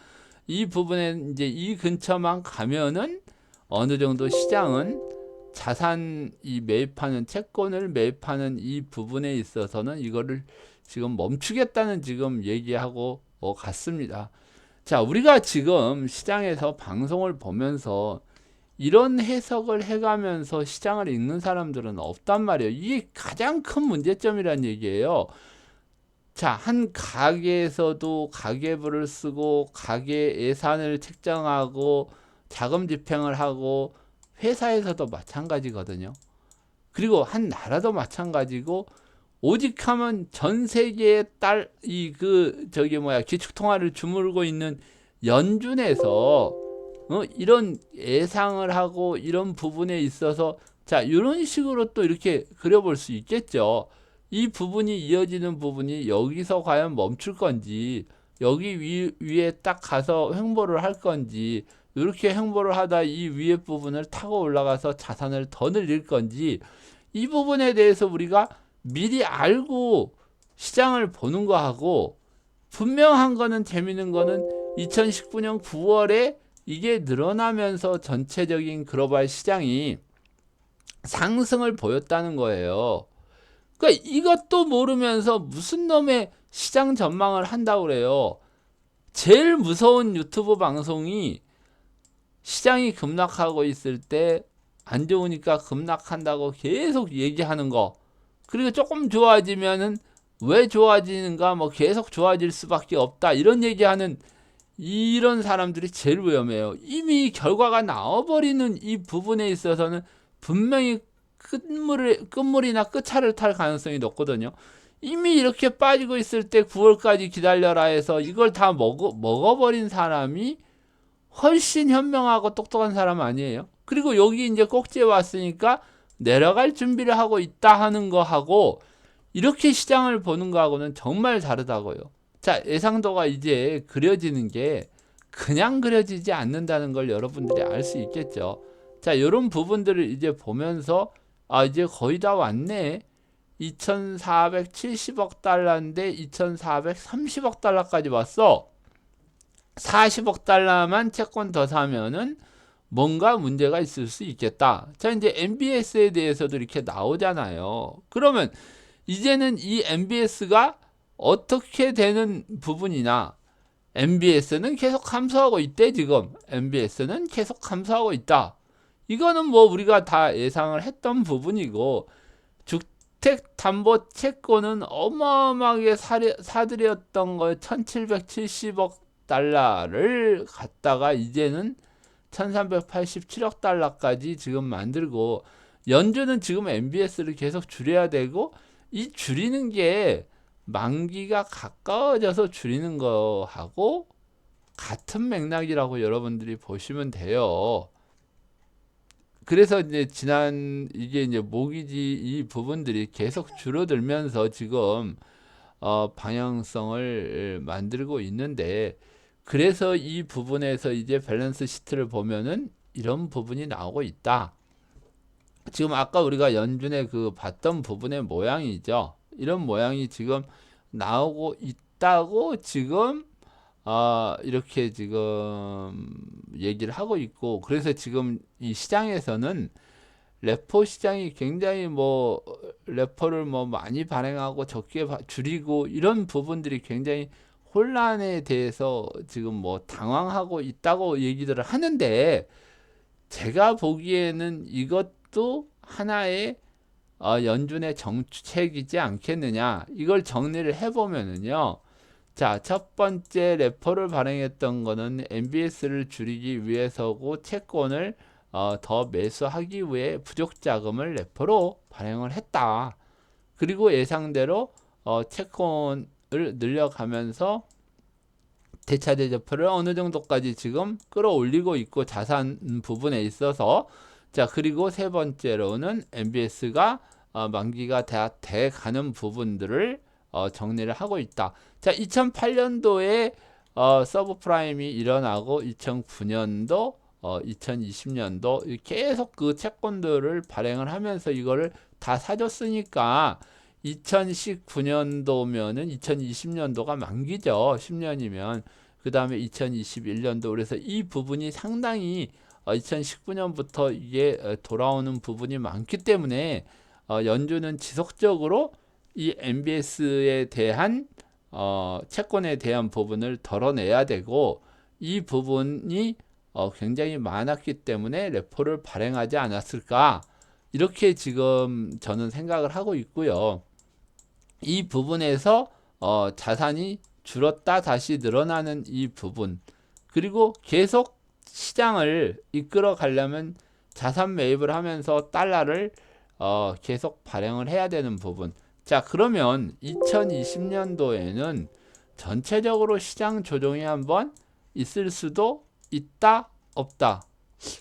이 부분에 이제 이 근처만 가면은 어느 정도 시장은 자산 매입하는 채권을 매입하는 이 부분에 있어서는 이거를 지금 멈추겠다는 지금 얘기하고 같습니다. 자, 우리가 지금 시장에서 방송을 보면서 이런 해석을 해가면서 시장을 읽는 사람들은 없단 말이에요. 이게 가장 큰 문제점이란 얘기예요. 자, 한 가게에서도 가계부를 쓰고 가계 예산을 책정하고 자금 집행을 하고 회사에서도 마찬가지거든요. 그리고 한 나라도 마찬가지고 오직 하면 전 세계의 기축통화를 주무르고 있는 연준에서 이런 예상을 하고 이런 부분에 있어서 자, 이런 식으로 또 이렇게 그려볼 수 있겠죠. 이 부분이 이어지는 부분이 여기서 과연 멈출 건지 여기 위에 딱 가서 횡보를 할 건지 이렇게 횡보를 하다 이 위에 부분을 타고 올라가서 자산을 더 늘릴 건지 이 부분에 대해서 우리가 미리 알고 시장을 보는 거하고 분명한 거는 재밌는 거는 2019년 9월에 이게 늘어나면서 전체적인 글로벌 시장이 상승을 보였다는 거예요. 그러니까 이것도 모르면서 무슨 놈의 시장 전망을 한다고 그래요. 제일 무서운 유튜브 방송이 시장이 급락하고 있을 때 안 좋으니까 급락한다고 계속 얘기하는 거. 그리고 조금 좋아지면은 왜 좋아지는가, 뭐 계속 좋아질 수밖에 없다, 이런 얘기하는 이런 사람들이 제일 위험해요. 이미 결과가 나와버리는 이 부분에 있어서는 분명히 끝물이나 끝차를 탈 가능성이 높거든요. 이미 이렇게 빠지고 있을 때 9월까지 기다려라 해서 이걸 다 먹어버린 사람이 훨씬 현명하고 똑똑한 사람 아니에요. 그리고 여기 이제 꼭지에 왔으니까 내려갈 준비를 하고 있다 하는 거하고 이렇게 시장을 보는 거하고는 정말 다르다고요. 자, 예상도가 이제 그려지는 게 그냥 그려지지 않는다는 걸 여러분들이 알 수 있겠죠. 자, 이런 부분들을 이제 보면서 아, 이제 거의 다 왔네. 2470억 달러인데 2430억 달러까지 왔어. 40억 달러만 채권 더 사면은 뭔가 문제가 있을 수 있겠다. 자, 이제 MBS에 대해서도 이렇게 나오잖아요. 그러면 이제는 이 MBS가 어떻게 되는 부분이나, MBS는 계속 감소하고 있대. 지금 MBS는 계속 감소하고 있다. 이거는 뭐 우리가 다 예상을 했던 부분이고, 주택담보채권은 어마어마하게 사들였던 거 1770억 달러를 갖다가 이제는 1387억 달러까지 지금 만들고, 연준은 지금 MBS를 계속 줄여야 되고, 이 줄이는 게 만기가 가까워져서 줄이는 거하고 같은 맥락이라고 여러분들이 보시면 돼요. 그래서 이제 이게 이제 모기지 이 부분들이 계속 줄어들면서 지금 방향성을 만들고 있는데, 그래서 이 부분에서 이제 밸런스 시트를 보면은 이런 부분이 나오고 있다. 지금 아까 우리가 연준의 그 봤던 부분의 모양이죠. 이런 모양이 지금 나오고 있다고 지금 이렇게 지금 얘기를 하고 있고, 그래서 지금 이 시장에서는 레포 시장이 굉장히 뭐 레포를 뭐 많이 발행하고 적게 줄이고 이런 부분들이 굉장히 혼란에 대해서 지금 뭐 당황하고 있다고 얘기들을 하는데, 제가 보기에는 이것도 하나의 연준의 정책이지 않겠느냐, 이걸 정리를 해보면은요. 자, 첫 번째 레포를 발행했던 거는 MBS를 줄이기 위해서고, 채권을 더 매수하기 위해 부족 자금을 레포로 발행을 했다. 그리고 예상대로 채권을 늘려가면서 대차대조표를 어느 정도까지 지금 끌어올리고 있고, 자산 부분에 있어서. 자, 그리고 세 번째로는 MBS가 만기가 돼 가는 부분들을 정리를 하고 있다. 자, 2008년도에 서브프라임이 일어나고 2009년도 2020년도 계속 그 채권들을 발행을 하면서 이거를 다 사줬으니까 2019년도면은 2020년도가 만기죠. 10년이면. 그 다음에 2021년도. 그래서 이 부분이 상당히 2019년부터 이게 돌아오는 부분이 많기 때문에 연준은 지속적으로 이 MBS에 대한 채권에 대한 부분을 덜어내야 되고, 이 부분이 굉장히 많았기 때문에 레포를 발행하지 않았을까, 이렇게 지금 저는 생각을 하고 있고요. 이 부분에서 자산이 줄었다 다시 늘어나는 이 부분, 그리고 계속 시장을 이끌어 가려면 자산 매입을 하면서 달러를 계속 발행을 해야 되는 부분. 자, 그러면 2020년도에는 전체적으로 시장 조정이 한번 있을 수도 있다, 없다?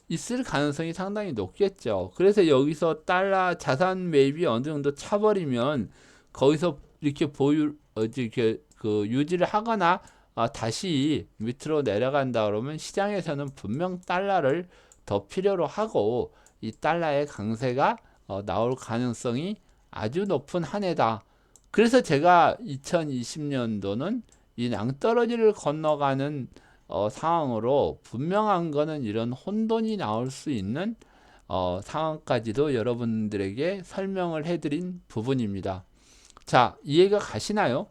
있을 가능성이 상당히 높겠죠. 그래서 여기서 달러 자산 매입이 어느 정도 차버리면 거기서 이렇게 이렇게 그 유지를 하거나 다시 밑으로 내려간다 그러면 시장에서는 분명 달러를 더 필요로 하고, 이 달러의 강세가 나올 가능성이 아주 높은 한 해다. 그래서 제가 2020년도는 이 낭떠러지를 건너가는 상황으로, 분명한 거는 이런 혼돈이 나올 수 있는 상황까지도 여러분들에게 설명을 해드린 부분입니다. 자, 이해가 가시나요?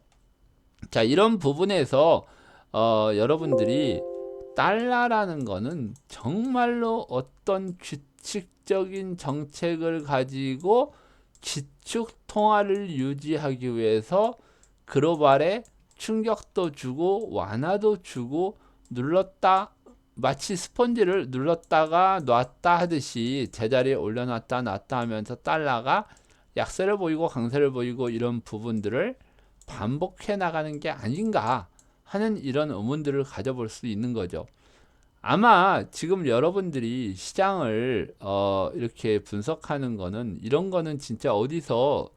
자, 이런 부분에서 여러분들이 달러라는 거는 정말로 어떤 규칙적인 정책을 가지고 기축 통화를 유지하기 위해서 글로벌에 충격도 주고 완화도 주고 눌렀다, 마치 스펀지를 눌렀다가 놨다 하듯이 제자리에 올려놨다 놨다 하면서 달러가 약세를 보이고 강세를 보이고 이런 부분들을 반복해 나가는 게 아닌가 하는 이런 의문들을 가져볼 수 있는 거죠. 아마 지금 여러분들이 시장을 이렇게 분석하는 거는, 이런 거는 진짜 어디서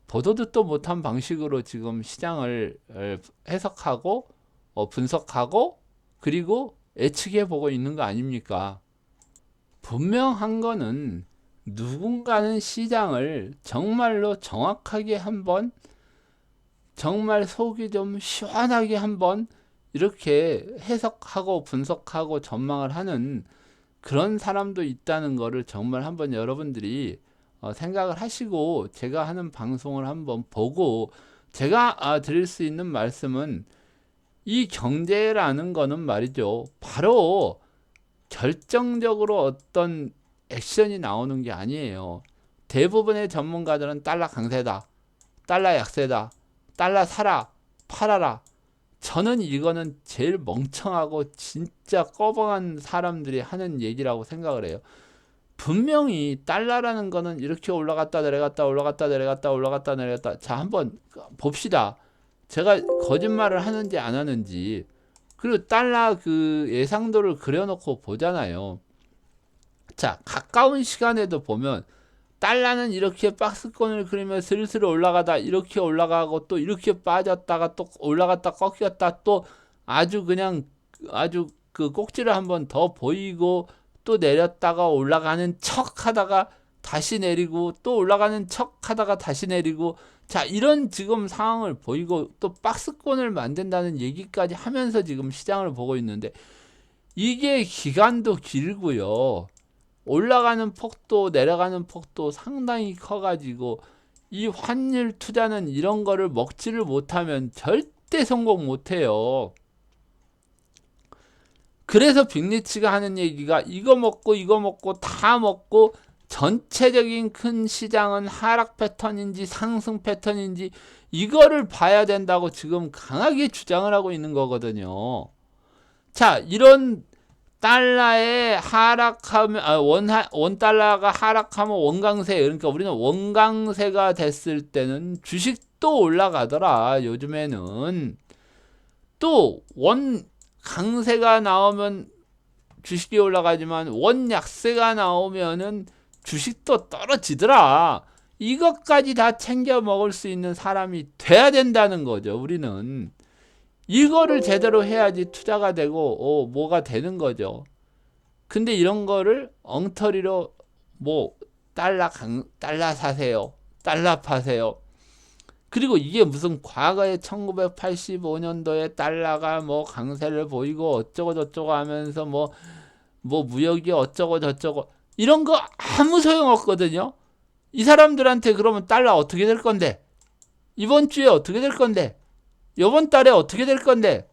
보도 듣도 못한 방식으로 지금 시장을 해석하고 분석하고 그리고 예측해 보고 있는 거 아닙니까? 분명한 거는 누군가는 시장을 정말로 정확하게 한번, 정말 속이 좀 시원하게 한번 이렇게 해석하고 분석하고 전망을 하는 그런 사람도 있다는 거를 정말 한번 여러분들이 생각을 하시고, 제가 하는 방송을 한번 보고, 제가 드릴 수 있는 말씀은, 이 경제라는 거는 말이죠, 바로 결정적으로 어떤 액션이 나오는 게 아니에요. 대부분의 전문가들은 달러 강세다, 달러 약세다, 달러 사라, 팔아라. 저는 이거는 제일 멍청하고 진짜 꺼벙한 사람들이 하는 얘기라고 생각을 해요. 분명히 달러라는 거는 이렇게 올라갔다 내려갔다 올라갔다 내려갔다 올라갔다 내려갔다. 자, 한번 봅시다. 제가 거짓말을 하는지 안 하는지. 그리고 달러 그 예상도를 그려놓고 보잖아요. 자, 가까운 시간에도 보면 달러는 이렇게 박스권을 그리며 슬슬 올라가다 이렇게 올라가고 또 이렇게 빠졌다가 또 올라갔다 꺾였다 또 아주 그냥 아주 그 꼭지를 한번 더 보이고 또 내렸다가 올라가는 척 하다가 다시 내리고 또 올라가는 척 하다가 다시 내리고, 자, 이런 지금 상황을 보이고 또 박스권을 만든다는 얘기까지 하면서 지금 시장을 보고 있는데, 이게 기간도 길고요, 올라가는 폭도 내려가는 폭도 상당히 커가지고, 이 환율 투자는 이런 거를 먹지를 못하면 절대 성공 못해요. 그래서 빅리치가 하는 얘기가, 이거 먹고 다 먹고 전체적인 큰 시장은 하락 패턴인지 상승 패턴인지 이거를 봐야 된다고 지금 강하게 주장을 하고 있는 거거든요. 자, 이런 달러에 하락하면 원 달러가 하락하면 원강세, 그러니까 우리는 원강세가 됐을 때는 주식도 올라가더라. 요즘에는 또 원 강세가 나오면 주식이 올라가지만 원 약세가 나오면은 주식도 떨어지더라. 이것까지 다 챙겨 먹을 수 있는 사람이 돼야 된다는 거죠. 우리는 이거를 제대로 해야지 투자가 되고 뭐가 되는 거죠. 근데 이런 거를 엉터리로 뭐 달러 사세요, 달러 파세요. 그리고 이게 무슨 과거에 1985년도에 달러가 뭐 강세를 보이고 어쩌고 저쩌고 하면서 뭐 무역이 어쩌고 저쩌고 이런 거 아무 소용 없거든요. 이 사람들한테 그러면 달러 어떻게 될 건데? 이번 주에 어떻게 될 건데? 이번 달에 어떻게 될 건데?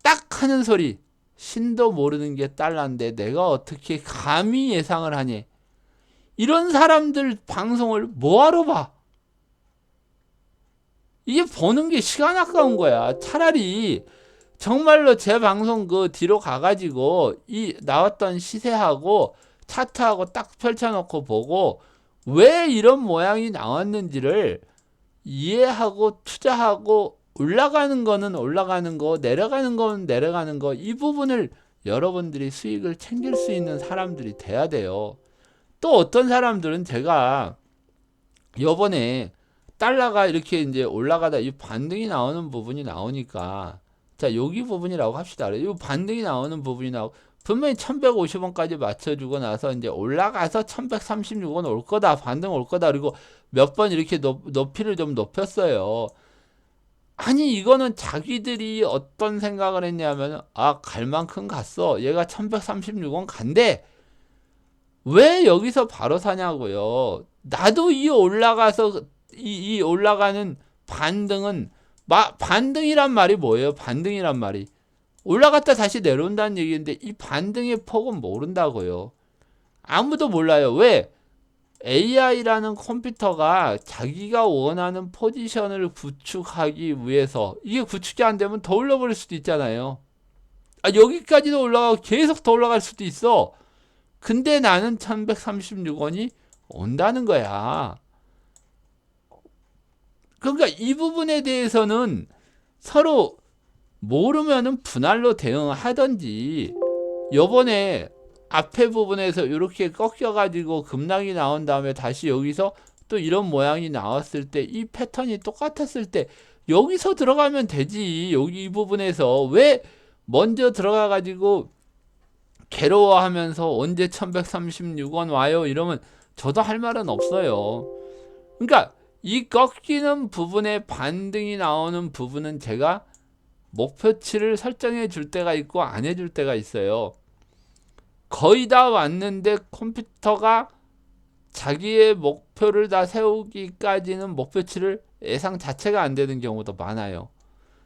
딱 하는 소리. 신도 모르는 게 달러인데 내가 어떻게 감히 예상을 하니? 이런 사람들 방송을 뭐하러 봐? 이게 보는 게 시간 아까운 거야. 차라리 정말로 제 방송 그 뒤로 가가지고 이 나왔던 시세하고 차트하고 딱 펼쳐놓고 보고 왜 이런 모양이 나왔는지를 이해하고 투자하고, 올라가는 거는 올라가는 거, 내려가는 거는 내려가는 거, 이 부분을 여러분들이 수익을 챙길 수 있는 사람들이 돼야 돼요. 또 어떤 사람들은 제가 요번에 달러가 이렇게 이제 올라가다 이 반등이 나오는 부분이 나오니까, 자, 여기 부분이라고 합시다. 이 반등이 나오는 부분이 나오고 분명히 1150원까지 맞춰주고 나서 이제 올라가서 1136원 올 거다, 반등 올 거다, 그리고 몇 번 이렇게 높이를 좀 높였어요. 아니, 이거는 자기들이 어떤 생각을 했냐면, 갈 만큼 갔어, 얘가 1136원 간대, 왜 여기서 바로 사냐고요. 나도 이 올라가서 이 올라가는 반등은 반등이란 말이 뭐예요? 반등이란 말이 올라갔다 다시 내려온다는 얘기인데 이 반등의 폭은 모른다고요. 아무도 몰라요. 왜? AI라는 컴퓨터가 자기가 원하는 포지션을 구축하기 위해서 이게 구축이 안 되면 더 올려버릴 수도 있잖아요. 여기까지도 올라가고 계속 더 올라갈 수도 있어. 근데 나는 1136원이 온다는 거야. 그러니까 이 부분에 대해서는 서로 모르면은 분할로 대응하든지, 요번에 앞에 부분에서 이렇게 꺾여가지고 급락이 나온 다음에 다시 여기서 또 이런 모양이 나왔을 때 이 패턴이 똑같았을 때 여기서 들어가면 되지. 여기 이 부분에서 왜 먼저 들어가가지고 괴로워하면서 언제 1136원 와요 이러면 저도 할 말은 없어요. 그러니까 이 꺾이는 부분에 반등이 나오는 부분은 제가 목표치를 설정해 줄 때가 있고 안 해줄 때가 있어요. 거의 다 왔는데 컴퓨터가 자기의 목표를 다 세우기까지는 목표치를 예상 자체가 안 되는 경우도 많아요.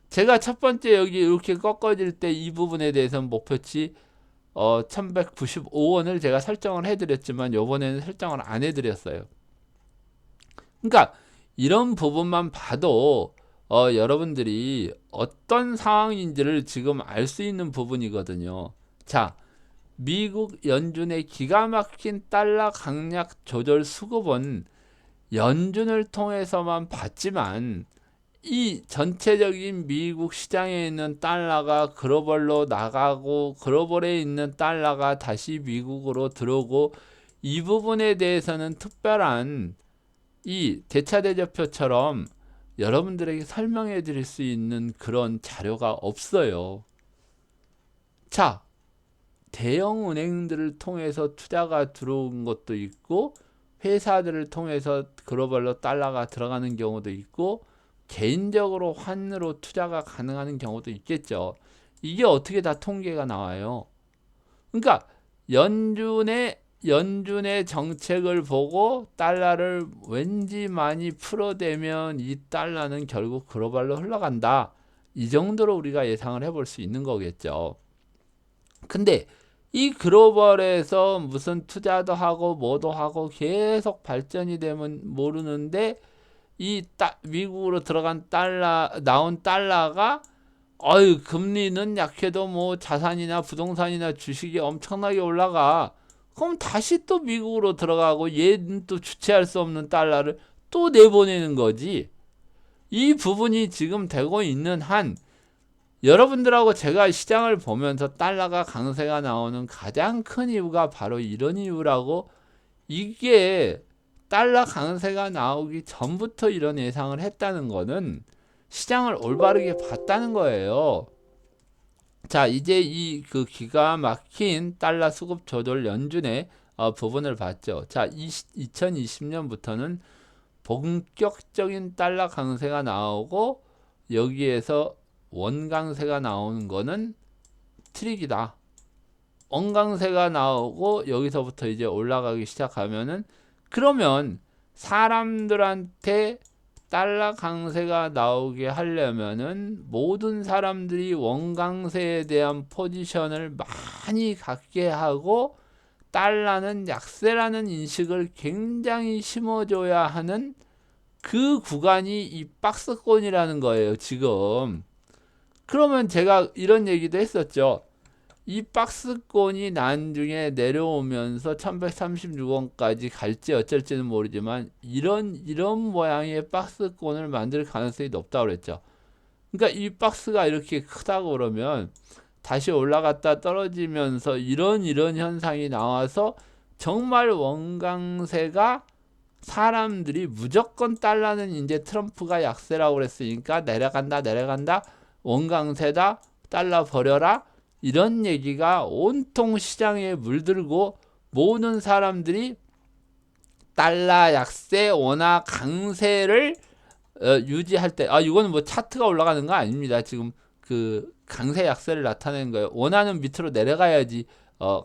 제가 첫 번째 여기 이렇게 꺾어질 때 이 부분에 대해서는 목표치 1195원을 제가 설정을 해드렸지만 요번에는 설정을 안 해드렸어요. 그러니까 이런 부분만 봐도 여러분들이 어떤 상황인지를 지금 알 수 있는 부분이거든요. 자, 미국 연준의 기가 막힌 달러 강약 조절 수급은 연준을 통해서만 봤지만 이 전체적인 미국 시장에 있는 달러가 글로벌로 나가고 글로벌에 있는 달러가 다시 미국으로 들어오고 이 부분에 대해서는 특별한 이 대차대조표처럼 여러분들에게 설명해 드릴 수 있는 그런 자료가 없어요. 자, 대형 은행들을 통해서 투자가 들어온 것도 있고 회사들을 통해서 글로벌로 달러가 들어가는 경우도 있고 개인적으로 환으로 투자가 가능한 경우도 있겠죠. 이게 어떻게 다 통계가 나와요. 그러니까 연준의 정책을 보고 달러를 왠지 많이 풀어대면 이 달러는 결국 글로벌로 흘러간다. 이 정도로 우리가 예상을 해볼 수 있는 거겠죠. 근데 이 글로벌에서 무슨 투자도 하고 뭐도 하고 계속 발전이 되면 모르는데 미국으로 나온 달러가 금리는 약해도 뭐 자산이나 부동산이나 주식이 엄청나게 올라가. 그럼 다시 또 미국으로 들어가고 얘는 또 주체할 수 없는 달러를 또 내보내는 거지. 이 부분이 지금 되고 있는 한 여러분들하고 제가 시장을 보면서 달러가 강세가 나오는 가장 큰 이유가 바로 이런 이유라고. 이게 달러 강세가 나오기 전부터 이런 예상을 했다는 거는 시장을 올바르게 봤다는 거예요. 자, 이제 그 기가 막힌 달러 수급 조절 연준의 부분을 봤죠. 자, 2020년부터는 본격적인 달러 강세가 나오고 여기에서 원 강세가 나오는 거는 트릭이다. 원 강세가 나오고 여기서부터 이제 올라가기 시작하면은, 그러면 사람들한테 달러 강세가 나오게 하려면은 모든 사람들이 원 강세에 대한 포지션을 많이 갖게 하고 달러는 약세라는 인식을 굉장히 심어줘야 하는 그 구간이 이 박스권이라는 거예요, 지금. 그러면 제가 이런 얘기도 했었죠. 이 박스권이 나중에 내려오면서 1136원까지 갈지 어쩔지는 모르지만 이런 모양의 박스권을 만들 가능성이 높다고 그랬죠. 그러니까 이 박스가 이렇게 크다고 그러면 다시 올라갔다 떨어지면서 이런 현상이 나와서 정말 원강세가, 사람들이 무조건 달러는 이제 트럼프가 약세라고 그랬으니까 내려간다, 원강세다, 달러 버려라, 이런 얘기가 온통 시장에 물들고 모든 사람들이 달러 약세, 원화 강세를 유지할 때, 이거는 뭐 차트가 올라가는 거 아닙니다. 지금 그 강세 약세를 나타내는 거예요. 원화는 밑으로 내려가야지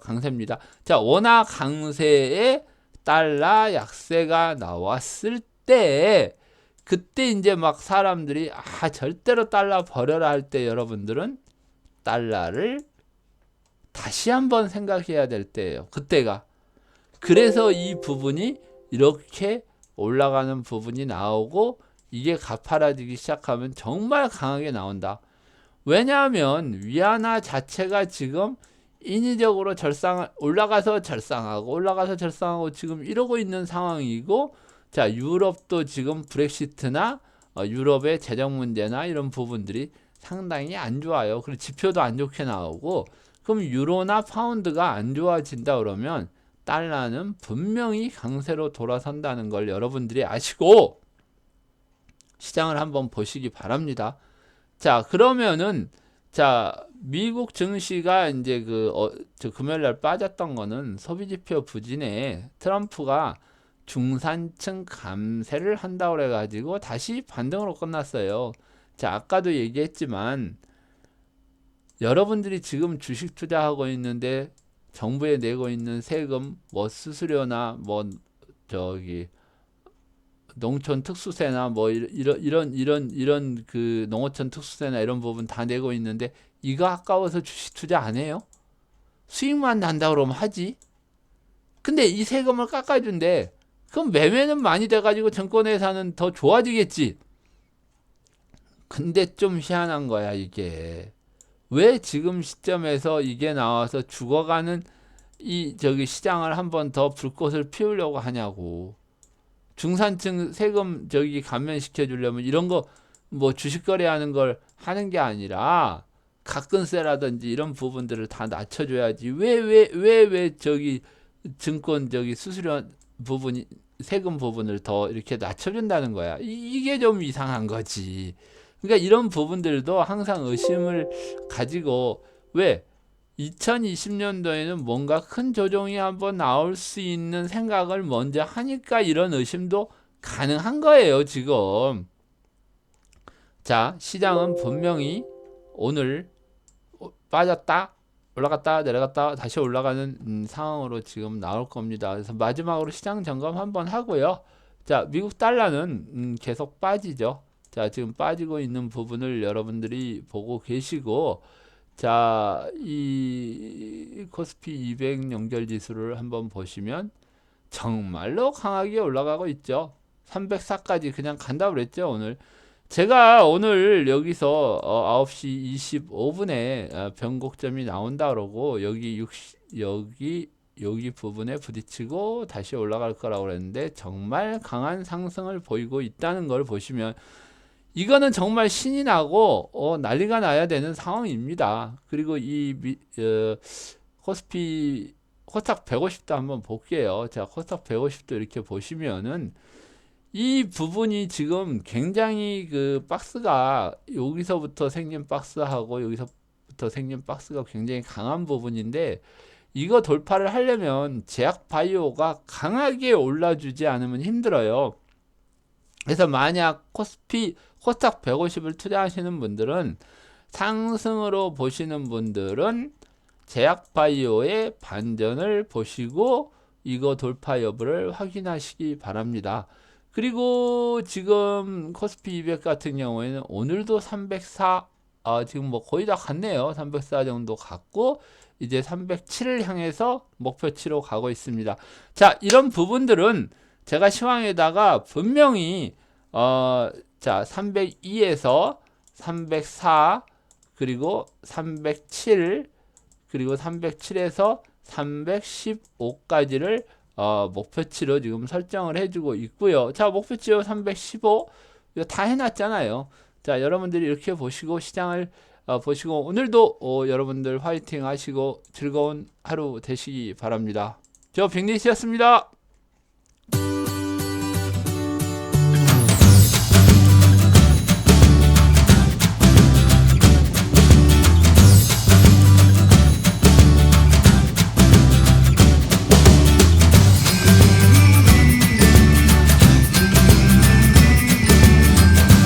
강세입니다. 자, 원화 강세에 달러 약세가 나왔을 때, 그때 이제 막 사람들이 절대로 달러 버려라 할 때 여러분들은 달러를 다시 한번 생각해야 될 때예요. 그때가. 그래서 이 부분이 이렇게 올라가는 부분이 나오고 이게 가파라지기 시작하면 정말 강하게 나온다. 왜냐하면 위안화 자체가 지금 인위적으로 올라가서 절상하고 지금 이러고 있는 상황이고, 자, 유럽도 지금 브렉시트나 유럽의 재정 문제나 이런 부분들이 상당히 안 좋아요. 그리고 지표도 안 좋게 나오고, 그럼 유로나 파운드가 안 좋아진다 그러면 달러는 분명히 강세로 돌아선다는 걸 여러분들이 아시고 시장을 한번 보시기 바랍니다. 자, 그러면은 자, 미국 증시가 이제 금요일 날 빠졌던 거는 소비지표 부진에 트럼프가 중산층 감세를 한다고 그래 가지고 다시 반등으로 끝났어요. 자, 아까도 얘기했지만 여러분들이 지금 주식 투자하고 있는데 정부에 내고 있는 세금, 뭐 수수료나 뭐 저기 농촌 특수세나 뭐 이런 그 농어촌 특수세나 이런 부분 다 내고 있는데 이거 아까워서 주식 투자 안 해요? 수익만 난다 그러면 하지. 근데 이 세금을 깎아준대. 그럼 매매는 많이 돼가지고 증권회사는 더 좋아지겠지. 근데 좀 희한한 거야 이게. 왜 지금 시점에서 이게 나와서 죽어가는 이 저기 시장을 한번 더 불꽃을 피우려고 하냐고. 중산층 세금 저기 감면시켜 주려면 이런 거 뭐 주식 거래하는 걸 하는 게 아니라 가끔세라든지 이런 부분들을 다 낮춰줘야지. 왜 저기 증권 저기 수수료 부분이 세금 부분을 더 이렇게 낮춰준다는 거야. 이게 좀 이상한 거지. 그러니까 이런 부분들도 항상 의심을 가지고, 왜 2020년도에는 뭔가 큰 조정이 한번 나올 수 있는 생각을 먼저 하니까 이런 의심도 가능한 거예요 지금. 자, 시장은 분명히 오늘 빠졌다 올라갔다 내려갔다 다시 올라가는 상황으로 지금 나올 겁니다. 그래서 마지막으로 시장 점검 한번 하고요. 자, 미국 달러는 계속 빠지죠. 자, 지금 빠지고 있는 부분을 여러분들이 보고 계시고, 자, 이 코스피 200 연결 지수를 한번 보시면 정말로 강하게 올라가고 있죠. 304까지 그냥 간다고 그랬죠, 오늘. 제가 오늘 여기서 9시 25분에 변곡점이 나온다 그러고 여기 부분에 부딪히고 다시 올라갈 거라고 그랬는데 정말 강한 상승을 보이고 있다는 걸 보시면 이거는 정말 신이 나고 난리가 나야 되는 상황입니다. 그리고 코스피 코스닥 150도 한번 볼게요. 자, 코스닥 150도 이렇게 보시면은 이 부분이 지금 굉장히 그 박스가 여기서부터 생긴 박스하고 여기서부터 생긴 박스가 굉장히 강한 부분인데, 이거 돌파를 하려면 제약 바이오가 강하게 올라주지 않으면 힘들어요. 그래서 만약 코스닥 150을 투자하시는 분들은, 상승으로 보시는 분들은 제약 바이오의 반전을 보시고 이거 돌파 여부를 확인하시기 바랍니다. 그리고 지금 코스피 200 같은 경우에는 오늘도 304, 지금 뭐 거의 다 갔네요. 304 정도 갔고 이제 307을 향해서 목표치로 가고 있습니다. 자, 이런 부분들은 제가 시황에다가 분명히 자, 302에서 304 그리고 307 그리고 307에서 315까지를 목표치로 지금 설정을 해주고 있고요. 자, 목표치로 315 이거 다 해놨잖아요. 자, 여러분들이 이렇게 보시고 시장을 보시고 오늘도 여러분들 화이팅 하시고 즐거운 하루 되시기 바랍니다. 저 백리시였습니다.